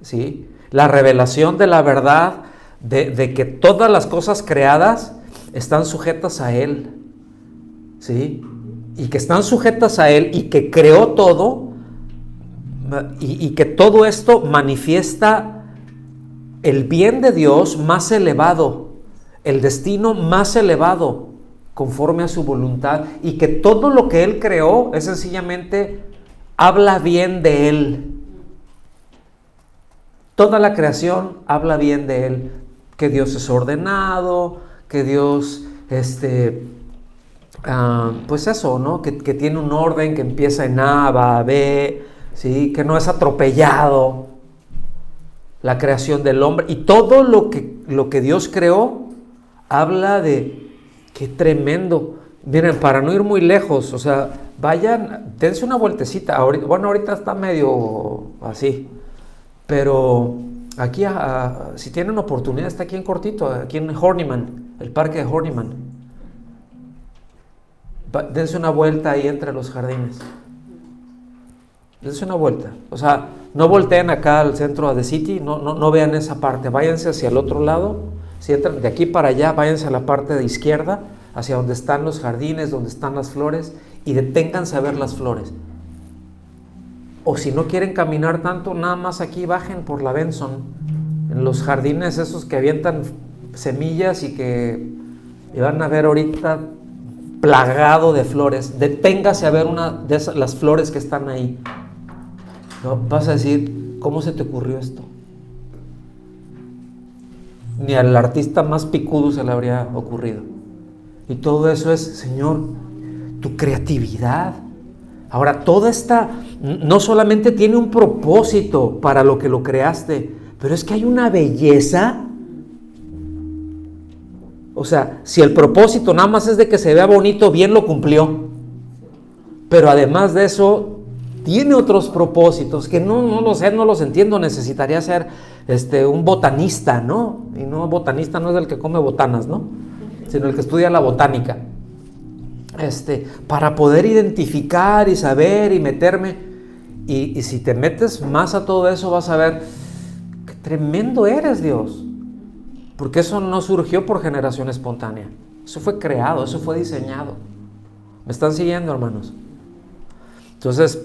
Speaker 1: ¿Sí? La revelación de la verdad de que todas las cosas creadas están sujetas a Él. ¿Sí? Y que están sujetas a Él, y que creó todo, y que todo esto manifiesta el bien de Dios más elevado, el destino más elevado conforme a su voluntad, y que todo lo que Él creó es sencillamente habla bien de Él. Toda la creación habla bien de Él, que Dios es ordenado, que Dios pues eso, ¿no? Que tiene un orden, que empieza en A, va a B, ¿sí? Que no es atropellado. La creación del hombre y todo lo que Dios creó habla de qué tremendo. Miren, para no ir muy lejos, o sea, vayan, dense una vueltecita. Ahorita está medio así, pero aquí, si tienen oportunidad, está aquí en cortito, aquí en Horniman, el parque de Horniman. Dense una vuelta ahí entre los jardines. Dense una vuelta. O sea, no volteen acá al centro de City, no vean esa parte. Váyanse hacia el otro lado. Si entran de aquí para allá, váyanse a la parte de izquierda, hacia donde están los jardines, donde están las flores, y deténganse a ver las flores. O si no quieren caminar tanto, nada más aquí bajen por la Benson, en los jardines esos que avientan semillas y van a ver ahorita plagado de flores, deténgase a ver una de las flores que están ahí. No, vas a decir, ¿cómo se te ocurrió esto? Ni al artista más picudo se le habría ocurrido. Y todo eso es, Señor, tu creatividad. Ahora, toda esta, no solamente tiene un propósito para lo que lo creaste, pero es que hay una belleza. O sea, si el propósito nada más es de que se vea bonito, bien lo cumplió. Pero además de eso, tiene otros propósitos que no los sé, no los entiendo. Necesitaría ser un botanista, ¿no? Y no, botanista no es el que come botanas, ¿no? Sino el que estudia la botánica. Para poder identificar y saber y meterme. Y si te metes más a todo eso, vas a ver qué tremendo eres, Dios. Porque eso no surgió por generación espontánea. Eso fue creado, eso fue diseñado. ¿Me están siguiendo, hermanos? Entonces,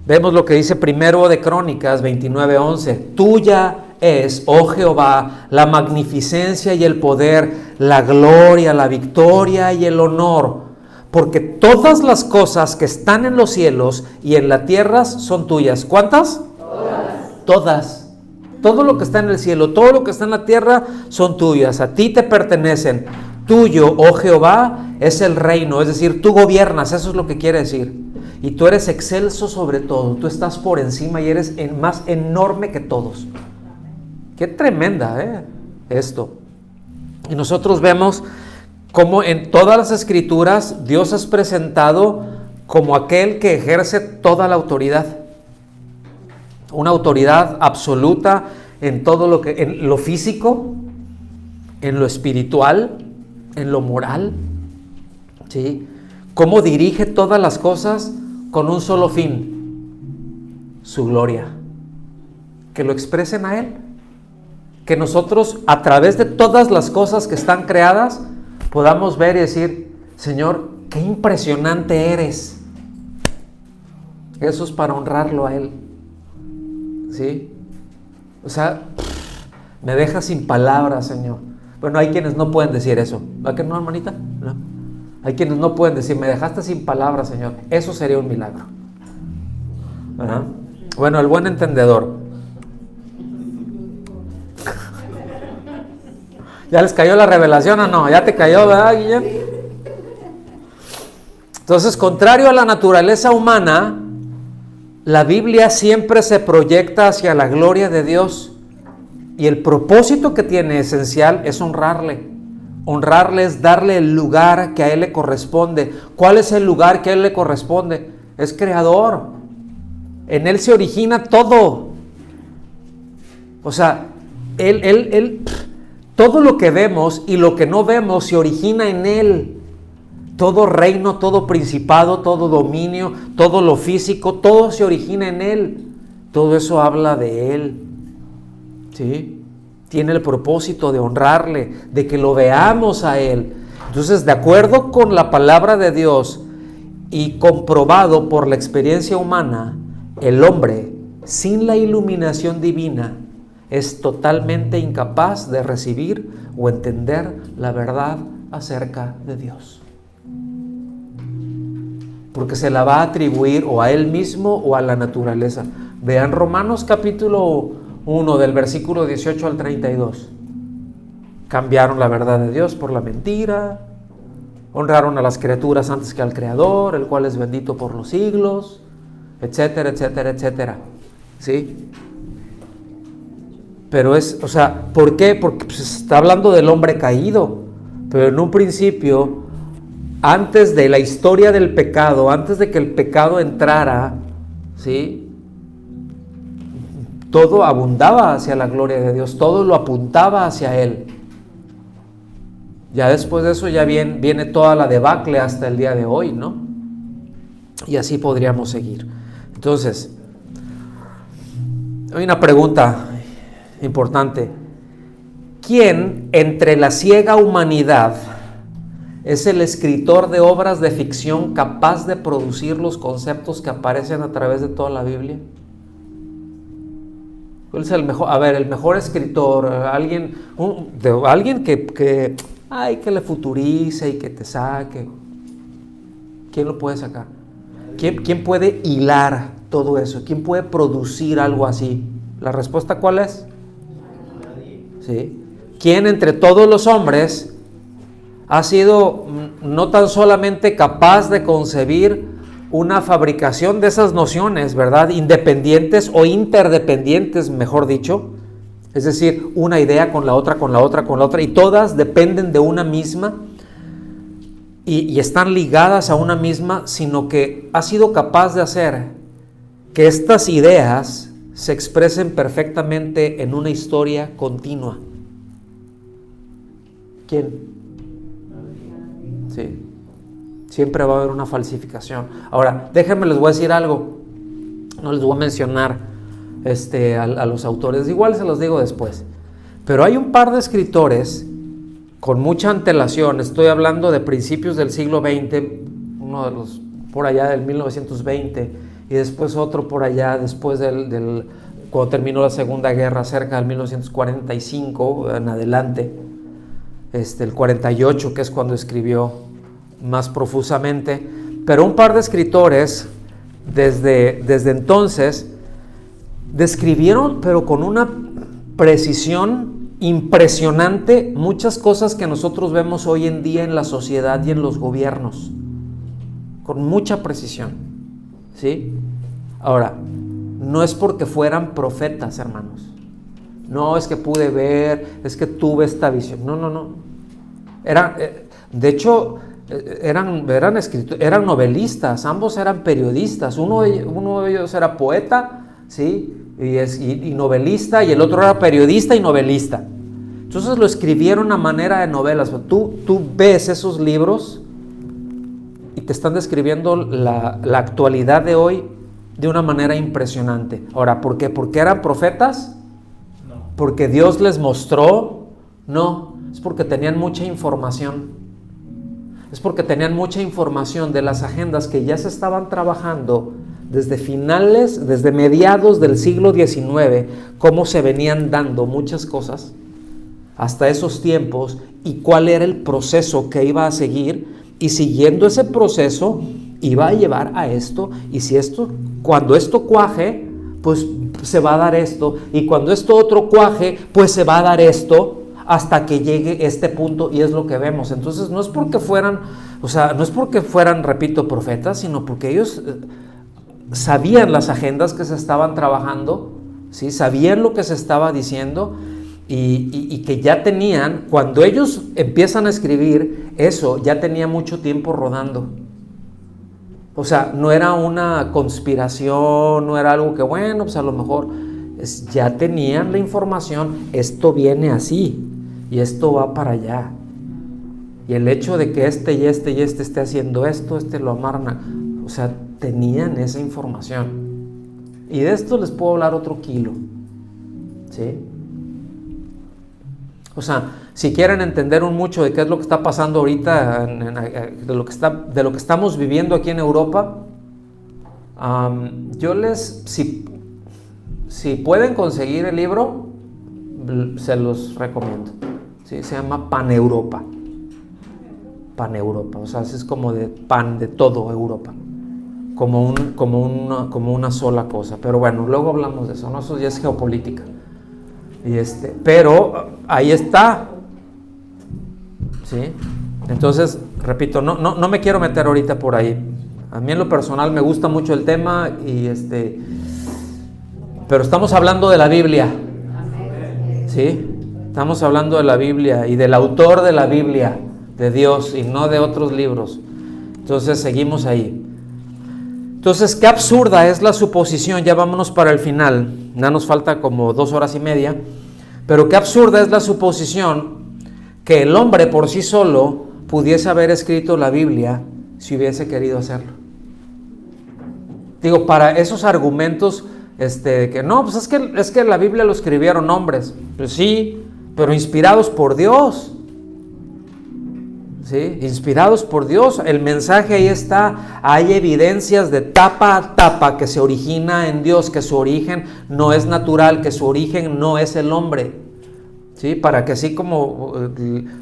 Speaker 1: vemos lo que dice primero de Crónicas 29:11. Tuya es, oh Jehová, la magnificencia y el poder, la gloria, la victoria y el honor. Porque todas las cosas que están en los cielos y en la tierra son tuyas. ¿Cuántas? Todas. Todo lo que está en el cielo, todo lo que está en la tierra son tuyas. A ti te pertenecen. Tuyo, oh Jehová, es el reino. Es decir, tú gobiernas. Eso es lo que quiere decir. Y tú eres excelso sobre todo. Tú estás por encima y eres más enorme que todos. Qué tremenda, esto. Y nosotros vemos cómo en todas las escrituras Dios es presentado como aquel que ejerce toda la autoridad. Una autoridad absoluta en todo lo que, en lo físico, en lo espiritual, en lo moral. ¿Sí? Cómo dirige todas las cosas con un solo fin: su gloria. Que lo expresen a Él. Que nosotros, a través de todas las cosas que están creadas, podamos ver y decir: Señor, qué impresionante eres. Eso es para honrarlo a Él. ¿Sí? O sea, me deja sin palabras, Señor. Bueno, hay quienes no pueden decir eso. ¿Va que no, hermanita? No. Hay quienes no pueden decir, me dejaste sin palabras, Señor. Eso sería un milagro. ¿Verdad? Bueno, el buen entendedor. ¿Ya les cayó la revelación o no? ¿Ya te cayó, verdad, Guillem? Entonces, contrario a la naturaleza humana, la Biblia siempre se proyecta hacia la gloria de Dios. Y el propósito que tiene esencial es honrarle. Honrarle es darle el lugar que a Él le corresponde. ¿Cuál es el lugar que a Él le corresponde? Es creador. En Él se origina todo. O sea, Él todo lo que vemos y lo que no vemos se origina en Él. Todo reino, todo principado, todo dominio, todo lo físico, todo se origina en Él. Todo eso habla de Él. ¿Sí? Tiene el propósito de honrarle, de que lo veamos a Él. Entonces, de acuerdo con la palabra de Dios y comprobado por la experiencia humana, el hombre, sin la iluminación divina, es totalmente incapaz de recibir o entender la verdad acerca de Dios. Porque se la va a atribuir o a él mismo o a la naturaleza. Vean Romanos capítulo 1 del versículo 18 al 32. Cambiaron la verdad de Dios por la mentira, honraron a las criaturas antes que al Creador, el cual es bendito por los siglos, etcétera, etcétera, etcétera. ¿Sí? Pero o sea, ¿por qué? Porque pues, está hablando del hombre caído. Pero en un principio, antes de la historia del pecado, antes de que el pecado entrara, ¿sí? Todo abundaba hacia la gloria de Dios, todo lo apuntaba hacia Él. Ya después de eso ya viene toda la debacle hasta el día de hoy, ¿no? Y así podríamos seguir. Entonces, hay una pregunta importante. ¿Quién entre la ciega humanidad es el escritor de obras de ficción capaz de producir los conceptos que aparecen a través de toda la Biblia? ¿Cuál es el mejor? A ver, el mejor escritor, alguien que le futurice y que te saque. ¿Quién lo puede sacar? ¿Quién puede hilar todo eso? ¿Quién puede producir algo así? ¿La respuesta cuál es? ¿Sí? ¿Quién entre todos los hombres ha sido no tan solamente capaz de concebir una fabricación de esas nociones, ¿verdad? Independientes o interdependientes, mejor dicho. Es decir, una idea con la otra, con la otra, con la otra, y todas dependen de una misma y están ligadas a una misma, sino que ha sido capaz de hacer que estas ideas se expresen perfectamente en una historia continua. ¿Quién? Sí. Siempre va a haber una falsificación. Ahora, déjenme, les voy a decir algo. No les voy a mencionar a los autores. Igual se los digo después. Pero hay un par de escritores con mucha antelación. Estoy hablando de principios del siglo XX. Uno de los por allá del 1920. Y después otro por allá después cuando terminó la Segunda Guerra, cerca del 1945 en adelante. El 48, que es cuando escribió más profusamente, pero un par de escritores desde entonces describieron, pero con una precisión impresionante, muchas cosas que nosotros vemos hoy en día en la sociedad y en los gobiernos, con mucha precisión, ¿sí? Ahora, no es porque fueran profetas, hermanos. No, es que pude ver, es que tuve esta visión. No. De hecho, eran novelistas, ambos eran periodistas. Uno de ellos era poeta, ¿sí? Y novelista, y el otro era periodista y novelista. Entonces lo escribieron a manera de novelas. Tú ves esos libros y te están describiendo la actualidad de hoy de una manera impresionante. Ahora, ¿por qué? ¿Porque eran profetas? ¿Porque Dios les mostró? No, es porque tenían mucha información. Es porque tenían mucha información de las agendas que ya se estaban trabajando desde mediados del siglo XIX, cómo se venían dando muchas cosas hasta esos tiempos y cuál era el proceso que iba a seguir, y siguiendo ese proceso iba a llevar a esto, y cuando esto cuaje, pues se va a dar esto, y cuando esto otro cuaje, pues se va a dar esto, hasta que llegue este punto, y es lo que vemos. Entonces no es porque fueran, repito, profetas, sino porque ellos sabían las agendas que se estaban trabajando, ¿sí? Sabían lo que se estaba diciendo, y que ya tenían, cuando ellos empiezan a escribir eso, ya tenía mucho tiempo rodando. O sea, no era una conspiración, no era algo que, bueno, pues a lo mejor ya tenían la información, esto viene así y esto va para allá. Y el hecho de que este y este y este esté haciendo esto, lo amarran, o sea, tenían esa información. Y de esto les puedo hablar otro kilo, ¿sí? O sea, si quieren entender mucho de qué es lo que está pasando ahorita, de lo que estamos viviendo aquí en Europa, si pueden conseguir el libro, se los recomiendo. ¿Sí? Se llama Paneuropa. Paneuropa, o sea, es como de pan de todo Europa, como una sola cosa. Pero bueno, luego hablamos de eso, ¿no? Eso ya es geopolítica. Pero ahí está, ¿sí? Entonces, repito, no me quiero meter ahorita por ahí. A mí en lo personal me gusta mucho el tema, pero estamos hablando de la Biblia, ¿sí? Estamos hablando de la Biblia y del autor de la Biblia, de Dios, y no de otros libros. Entonces seguimos ahí. Entonces, qué absurda es la suposición, ya vámonos para el final, ya nos falta como 2 horas y media, pero qué absurda es la suposición que el hombre por sí solo pudiese haber escrito la Biblia si hubiese querido hacerlo. Digo, para esos argumentos que no, pues es que la Biblia lo escribieron hombres, pues sí, pero inspirados por Dios. ¿Sí? Inspirados por Dios, el mensaje ahí está, hay evidencias de tapa a tapa que se origina en Dios, que su origen no es natural, que su origen no es el hombre, ¿sí? Para que así como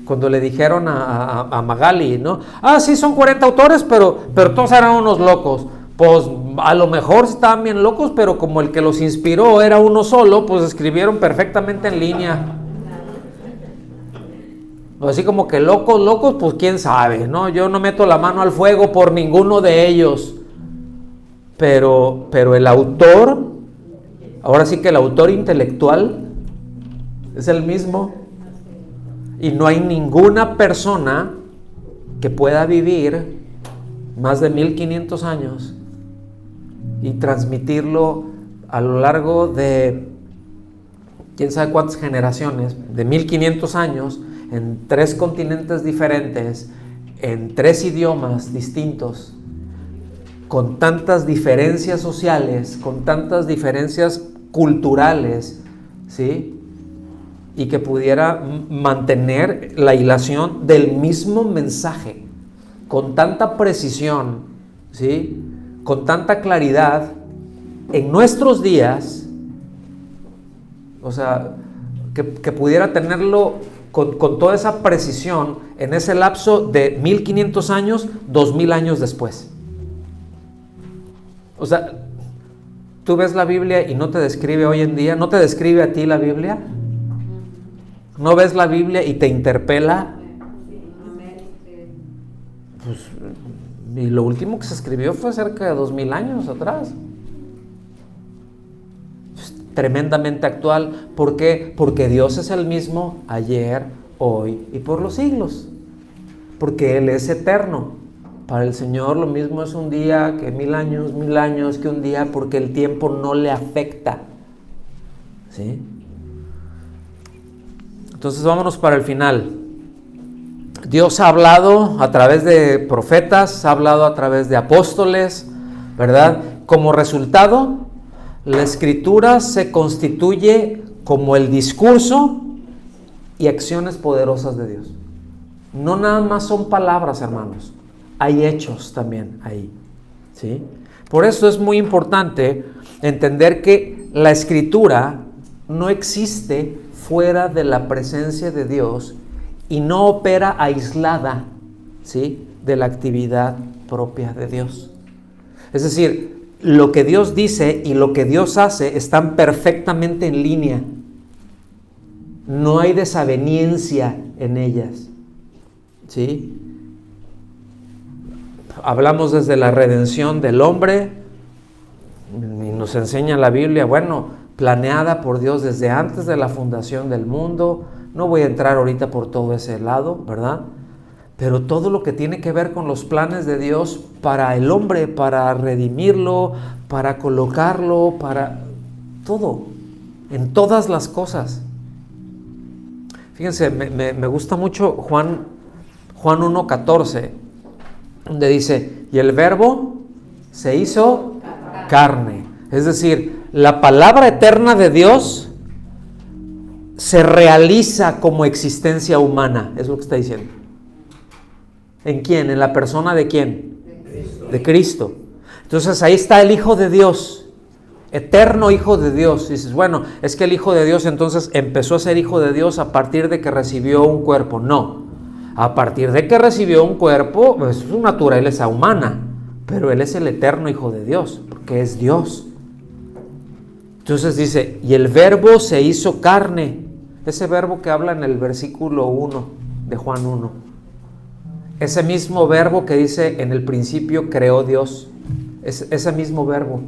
Speaker 1: cuando le dijeron a Magali, ¿no? Ah, sí, son 40 autores, pero todos eran unos locos. Pues a lo mejor estaban bien locos, pero como el que los inspiró era uno solo, pues escribieron perfectamente en línea. Así como que locos, pues quién sabe, ¿no? Yo no meto la mano al fuego por ninguno de ellos. Pero el autor, ahora sí que el autor intelectual es el mismo. Y no hay ninguna persona que pueda vivir más de 1500 años y transmitirlo a lo largo de quién sabe cuántas generaciones, de 1500 años, en 3 continentes diferentes, en 3 idiomas distintos, con tantas diferencias sociales, con tantas diferencias culturales, ¿sí? Y que pudiera mantener la hilación del mismo mensaje con tanta precisión, ¿sí? Con tanta claridad en nuestros días, o sea, que pudiera tenerlo con toda esa precisión en ese lapso de 1500 años, 2000 años después. O sea, tú ves la Biblia y no te describe hoy en día, no te describe a ti la Biblia. ¿No ves la Biblia y te interpela? Pues, y lo último que se escribió fue cerca de 2000 años atrás. Es tremendamente actual. ¿Por qué? Porque Dios es el mismo ayer, hoy y por los siglos. Porque Él es eterno. Para el Señor lo mismo es un día que 1000 años que un día, porque el tiempo no le afecta. ¿Sí? Entonces vámonos para el final. Dios ha hablado a través de profetas, ha hablado a través de apóstoles, ¿verdad? Como resultado, la Escritura se constituye como el discurso y acciones poderosas de Dios. No nada más son palabras, hermanos, hay hechos también ahí, ¿sí? Por eso es muy importante entender que la Escritura no existe fuera de la presencia de Dios y no opera aislada, ¿sí?, de la actividad propia de Dios. Es decir, lo que Dios dice y lo que Dios hace están perfectamente en línea. No hay desaveniencia en ellas, ¿sí? Hablamos desde la redención del hombre y nos enseña la Biblia, bueno, planeada por Dios desde antes de la fundación del mundo. No voy a entrar ahorita por todo ese lado, ¿verdad? Pero todo lo que tiene que ver con los planes de Dios para el hombre, para redimirlo, para colocarlo, para todo, en todas las cosas. Fíjense, me gusta mucho Juan 1:14, donde dice, y el verbo se hizo carne. Es decir, la palabra eterna de Dios se realiza como existencia humana, es lo que está diciendo. ¿En quién? ¿En la persona de quién? De Cristo. Entonces ahí está el Hijo de Dios, eterno Hijo de Dios. Y dices, bueno, es que el Hijo de Dios entonces empezó a ser Hijo de Dios a partir de que recibió un cuerpo. No, a partir de que recibió un cuerpo, pues, es su naturaleza humana, pero Él es el eterno Hijo de Dios, porque es Dios. Entonces dice, y el verbo se hizo carne. Ese verbo que habla en el versículo 1 de Juan 1. Ese mismo verbo que dice, en el principio creó Dios. Ese mismo verbo.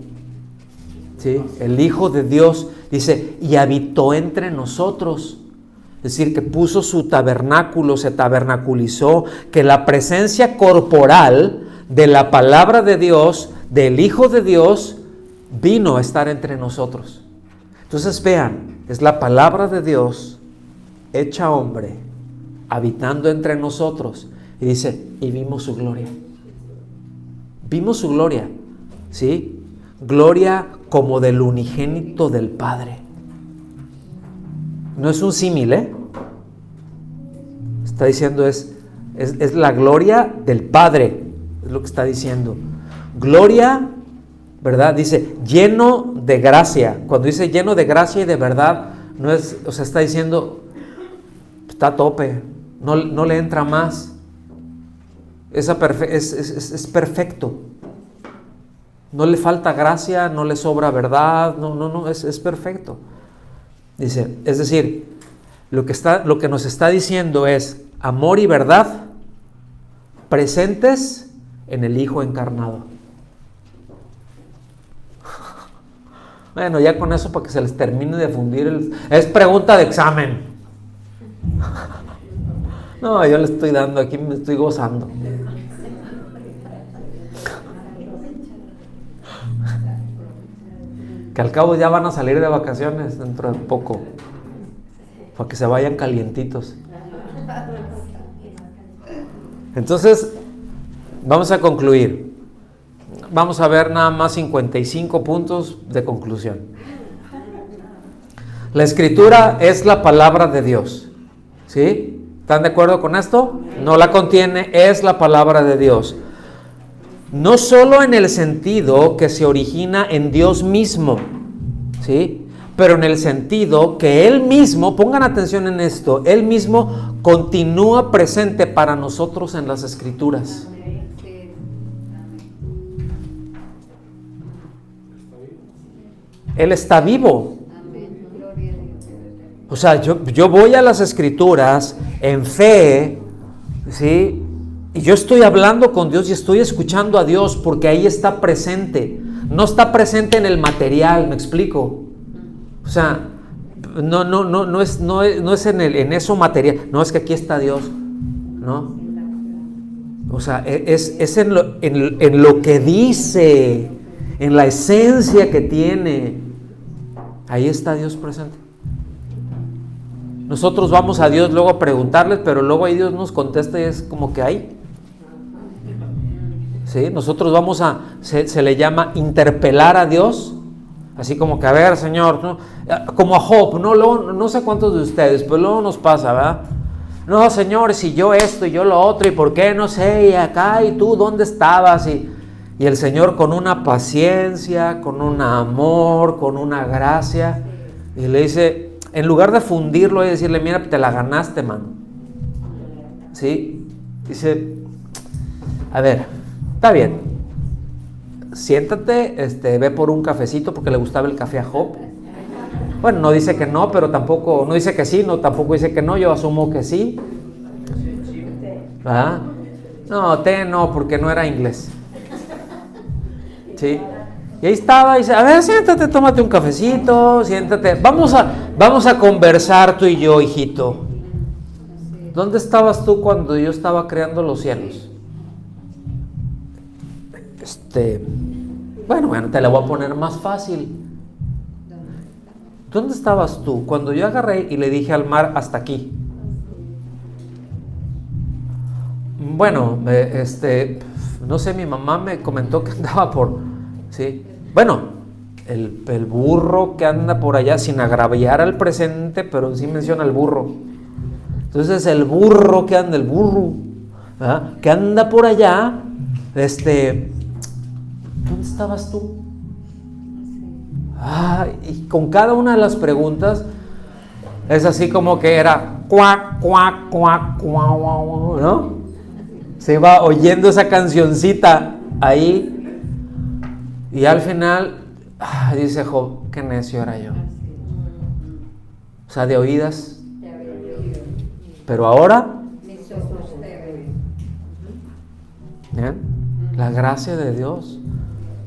Speaker 1: ¿Sí? El Hijo de Dios dice, y habitó entre nosotros. Es decir, que puso su tabernáculo, se tabernaculizó, que la presencia corporal de la palabra de Dios, del Hijo de Dios, vino a estar entre nosotros. Entonces vean, es la palabra de Dios hecha hombre, habitando entre nosotros. Y dice, y vimos su gloria. Vimos su gloria, ¿sí? Gloria como del unigénito del Padre. No es un símil, ¿eh? Está diciendo es la gloria del Padre, es lo que está diciendo. Gloria, ¿verdad? Dice, lleno de gracia. Cuando dice lleno de gracia y de verdad, no es, o sea, está diciendo está a tope, no le entra más. Es perfecto. No le falta gracia, no le sobra verdad, no, es perfecto. Dice, es decir, lo que nos está diciendo es amor y verdad presentes en el Hijo encarnado. Bueno, ya con eso para que se les termine de fundir es pregunta de examen. No, yo le estoy dando aquí, me estoy gozando. Que al cabo ya van a salir de vacaciones dentro de poco, para que se vayan calientitos. Entonces, vamos a concluir. Vamos a ver nada más 55 puntos de conclusión. La Escritura es la palabra de Dios. ¿Sí? ¿Están de acuerdo con esto? No la contiene, es la palabra de Dios. No solo en el sentido que se origina en Dios mismo, ¿sí? Pero en el sentido que Él mismo, pongan atención en esto, Él mismo continúa presente para nosotros en las Escrituras. Él está vivo. O sea, yo voy a las Escrituras en fe, ¿sí? Y yo estoy hablando con Dios y estoy escuchando a Dios porque ahí está presente. No está presente en el material, ¿me explico? O sea, no es en eso material. No, es que aquí está Dios, ¿no? O sea, es en lo que dice, en la esencia que tiene. Ahí está Dios presente. Nosotros vamos a Dios luego a preguntarles, pero luego ahí Dios nos contesta y es como que ahí. ¿Sí? Nosotros vamos se le llama interpelar a Dios, así como que, a ver, Señor, ¿no? Como a Job, ¿no? Luego, no sé cuántos de ustedes, pero luego nos pasa, ¿verdad? No, Señor, si yo esto y yo lo otro, y por qué, no sé, y acá, y tú, ¿dónde estabas? Y el Señor con una paciencia, con un amor, con una gracia, y le dice, en lugar de fundirlo y decirle, mira, te la ganaste, mano. ¿Sí? Dice, a ver, está bien, siéntate, ve por un cafecito, porque le gustaba el café a Job. Bueno, no dice que no, pero tampoco, no dice que sí, no, tampoco dice que no, yo asumo que sí. ¿Ah? No, té no, porque no era inglés. ¿Sí? Y ahí estaba, y dice, a ver, siéntate, tómate un cafecito, siéntate, vamos a conversar tú y yo, hijito. ¿Dónde estabas tú cuando yo estaba creando los cielos? Bueno, te la voy a poner más fácil. ¿Dónde estabas tú cuando yo agarré y le dije al mar, hasta aquí? Bueno, no sé, mi mamá me comentó que andaba ¿sí? Bueno, el burro que anda por allá, sin agraviar al presente, pero sí menciona el burro. Entonces el burro, ¿verdad? Que anda por allá, ¿dónde estabas tú? Y con cada una de las preguntas es así como que era cuac, cuac, cuac, cuac, ¿no? Se iba oyendo esa cancioncita ahí y al final dice Job, qué necio era yo. O sea, de oídas, pero ahora ¿bien? La gracia de Dios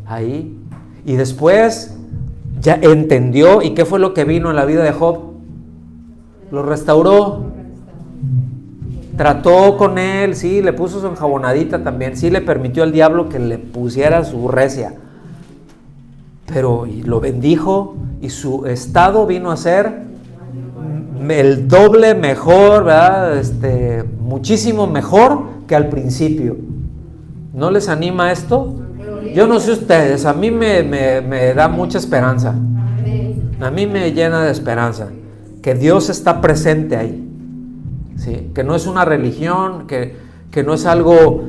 Speaker 1: ahí. Y después ya entendió. ¿Y qué fue lo que vino en la vida de Job? Lo restauró, trató con él, sí, le puso su enjabonadita también, sí le permitió al diablo que le pusiera su recia, pero lo bendijo y su estado vino a ser el doble mejor, ¿verdad? Muchísimo mejor que al principio. ¿No les anima esto? Yo no sé ustedes, a mí me da mucha esperanza. A mí me llena de esperanza que Dios está presente ahí, ¿sí? Que no es una religión, que no es algo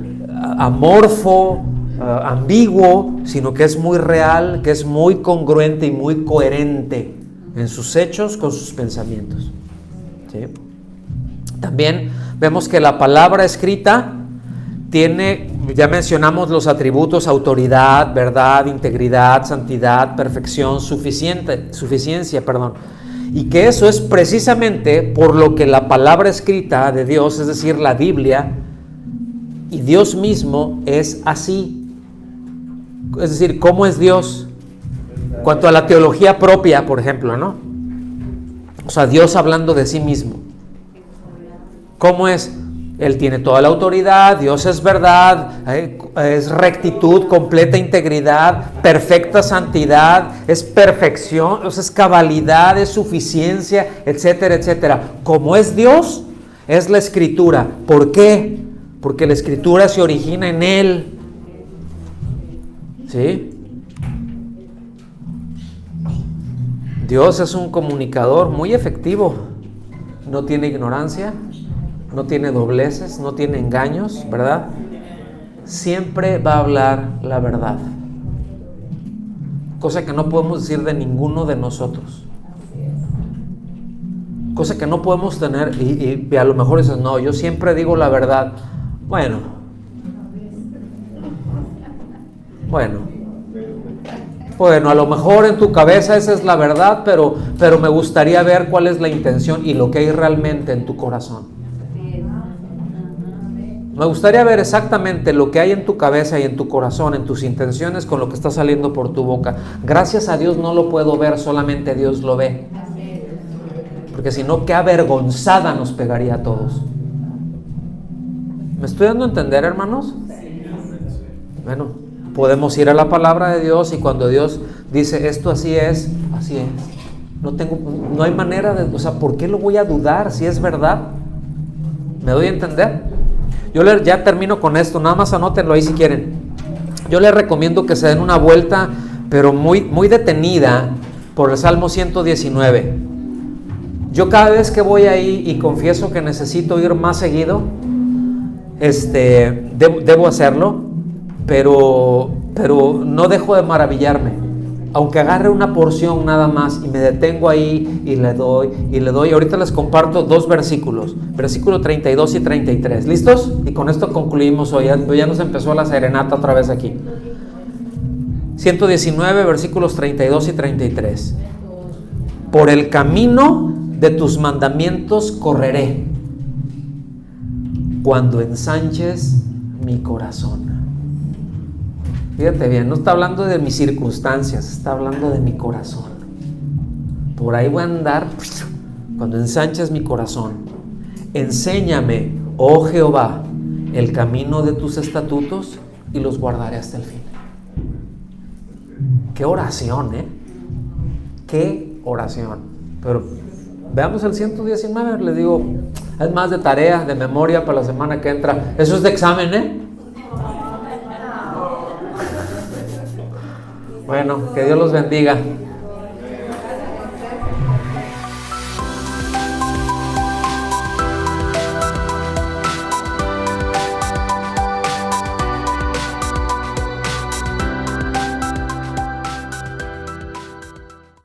Speaker 1: amorfo, ambiguo, sino que es muy real, que es muy congruente y muy coherente en sus hechos con sus pensamientos, ¿sí? También vemos que la palabra escrita tiene, ya mencionamos los atributos: autoridad, verdad, integridad, santidad, perfección, suficiencia, y que eso es precisamente por lo que la palabra escrita de Dios, es decir, la Biblia, y Dios mismo es así. Es decir, ¿cómo es Dios? En cuanto a la teología propia, por ejemplo, ¿no? O sea, Dios hablando de sí mismo. ¿Cómo es? Él tiene toda la autoridad, Dios es verdad, es rectitud, completa integridad, perfecta santidad, es perfección, es cabalidad, es suficiencia, etcétera, etcétera. Como es Dios, es la Escritura. ¿Por qué? Porque la Escritura se origina en Él. ¿Sí? Dios es un comunicador muy efectivo. No tiene ignorancia, no tiene dobleces, no tiene engaños, ¿verdad? Siempre va a hablar la verdad. Cosa que no podemos decir de ninguno de nosotros. Cosa que no podemos tener, y a lo mejor dices, no, yo siempre digo la verdad. Bueno, a lo mejor en tu cabeza esa es la verdad, pero me gustaría ver cuál es la intención y lo que hay realmente en tu corazón. Me gustaría ver exactamente lo que hay en tu cabeza y en tu corazón, en tus intenciones, con lo que está saliendo por tu boca. Gracias a Dios no lo puedo ver, solamente Dios lo ve. Porque si no, qué avergonzada nos pegaría a todos. ¿Me estoy dando a entender, hermanos? Bueno, podemos ir a la palabra de Dios y cuando Dios dice esto así es, así es. No hay manera de, o sea, ¿por qué lo voy a dudar si es verdad? ¿Me doy a entender? Ya termino con esto, nada más anótenlo ahí si quieren. Yo les recomiendo que se den una vuelta, pero muy, muy detenida, por el Salmo 119. Yo cada vez que voy ahí y confieso que necesito ir más seguido, debo hacerlo, pero no dejo de maravillarme. Aunque agarre una porción nada más y me detengo ahí y le doy. Ahorita les comparto 2 versículos, versículo 32 y 33. ¿Listos? Y con esto concluimos hoy. Ya nos empezó la serenata otra vez aquí. 119, versículos 32 y 33. Por el camino de tus mandamientos correré, cuando ensanches mi corazón. Fíjate bien, no está hablando de mis circunstancias, está hablando de mi corazón. Por ahí voy a andar cuando ensanches mi corazón. Enséñame, oh Jehová, el camino de tus estatutos y los guardaré hasta el fin. Qué oración, qué oración. Pero veamos el 119, les digo, es más de tarea, de memoria para la semana que entra. Eso es de examen, Bueno, que Dios los bendiga.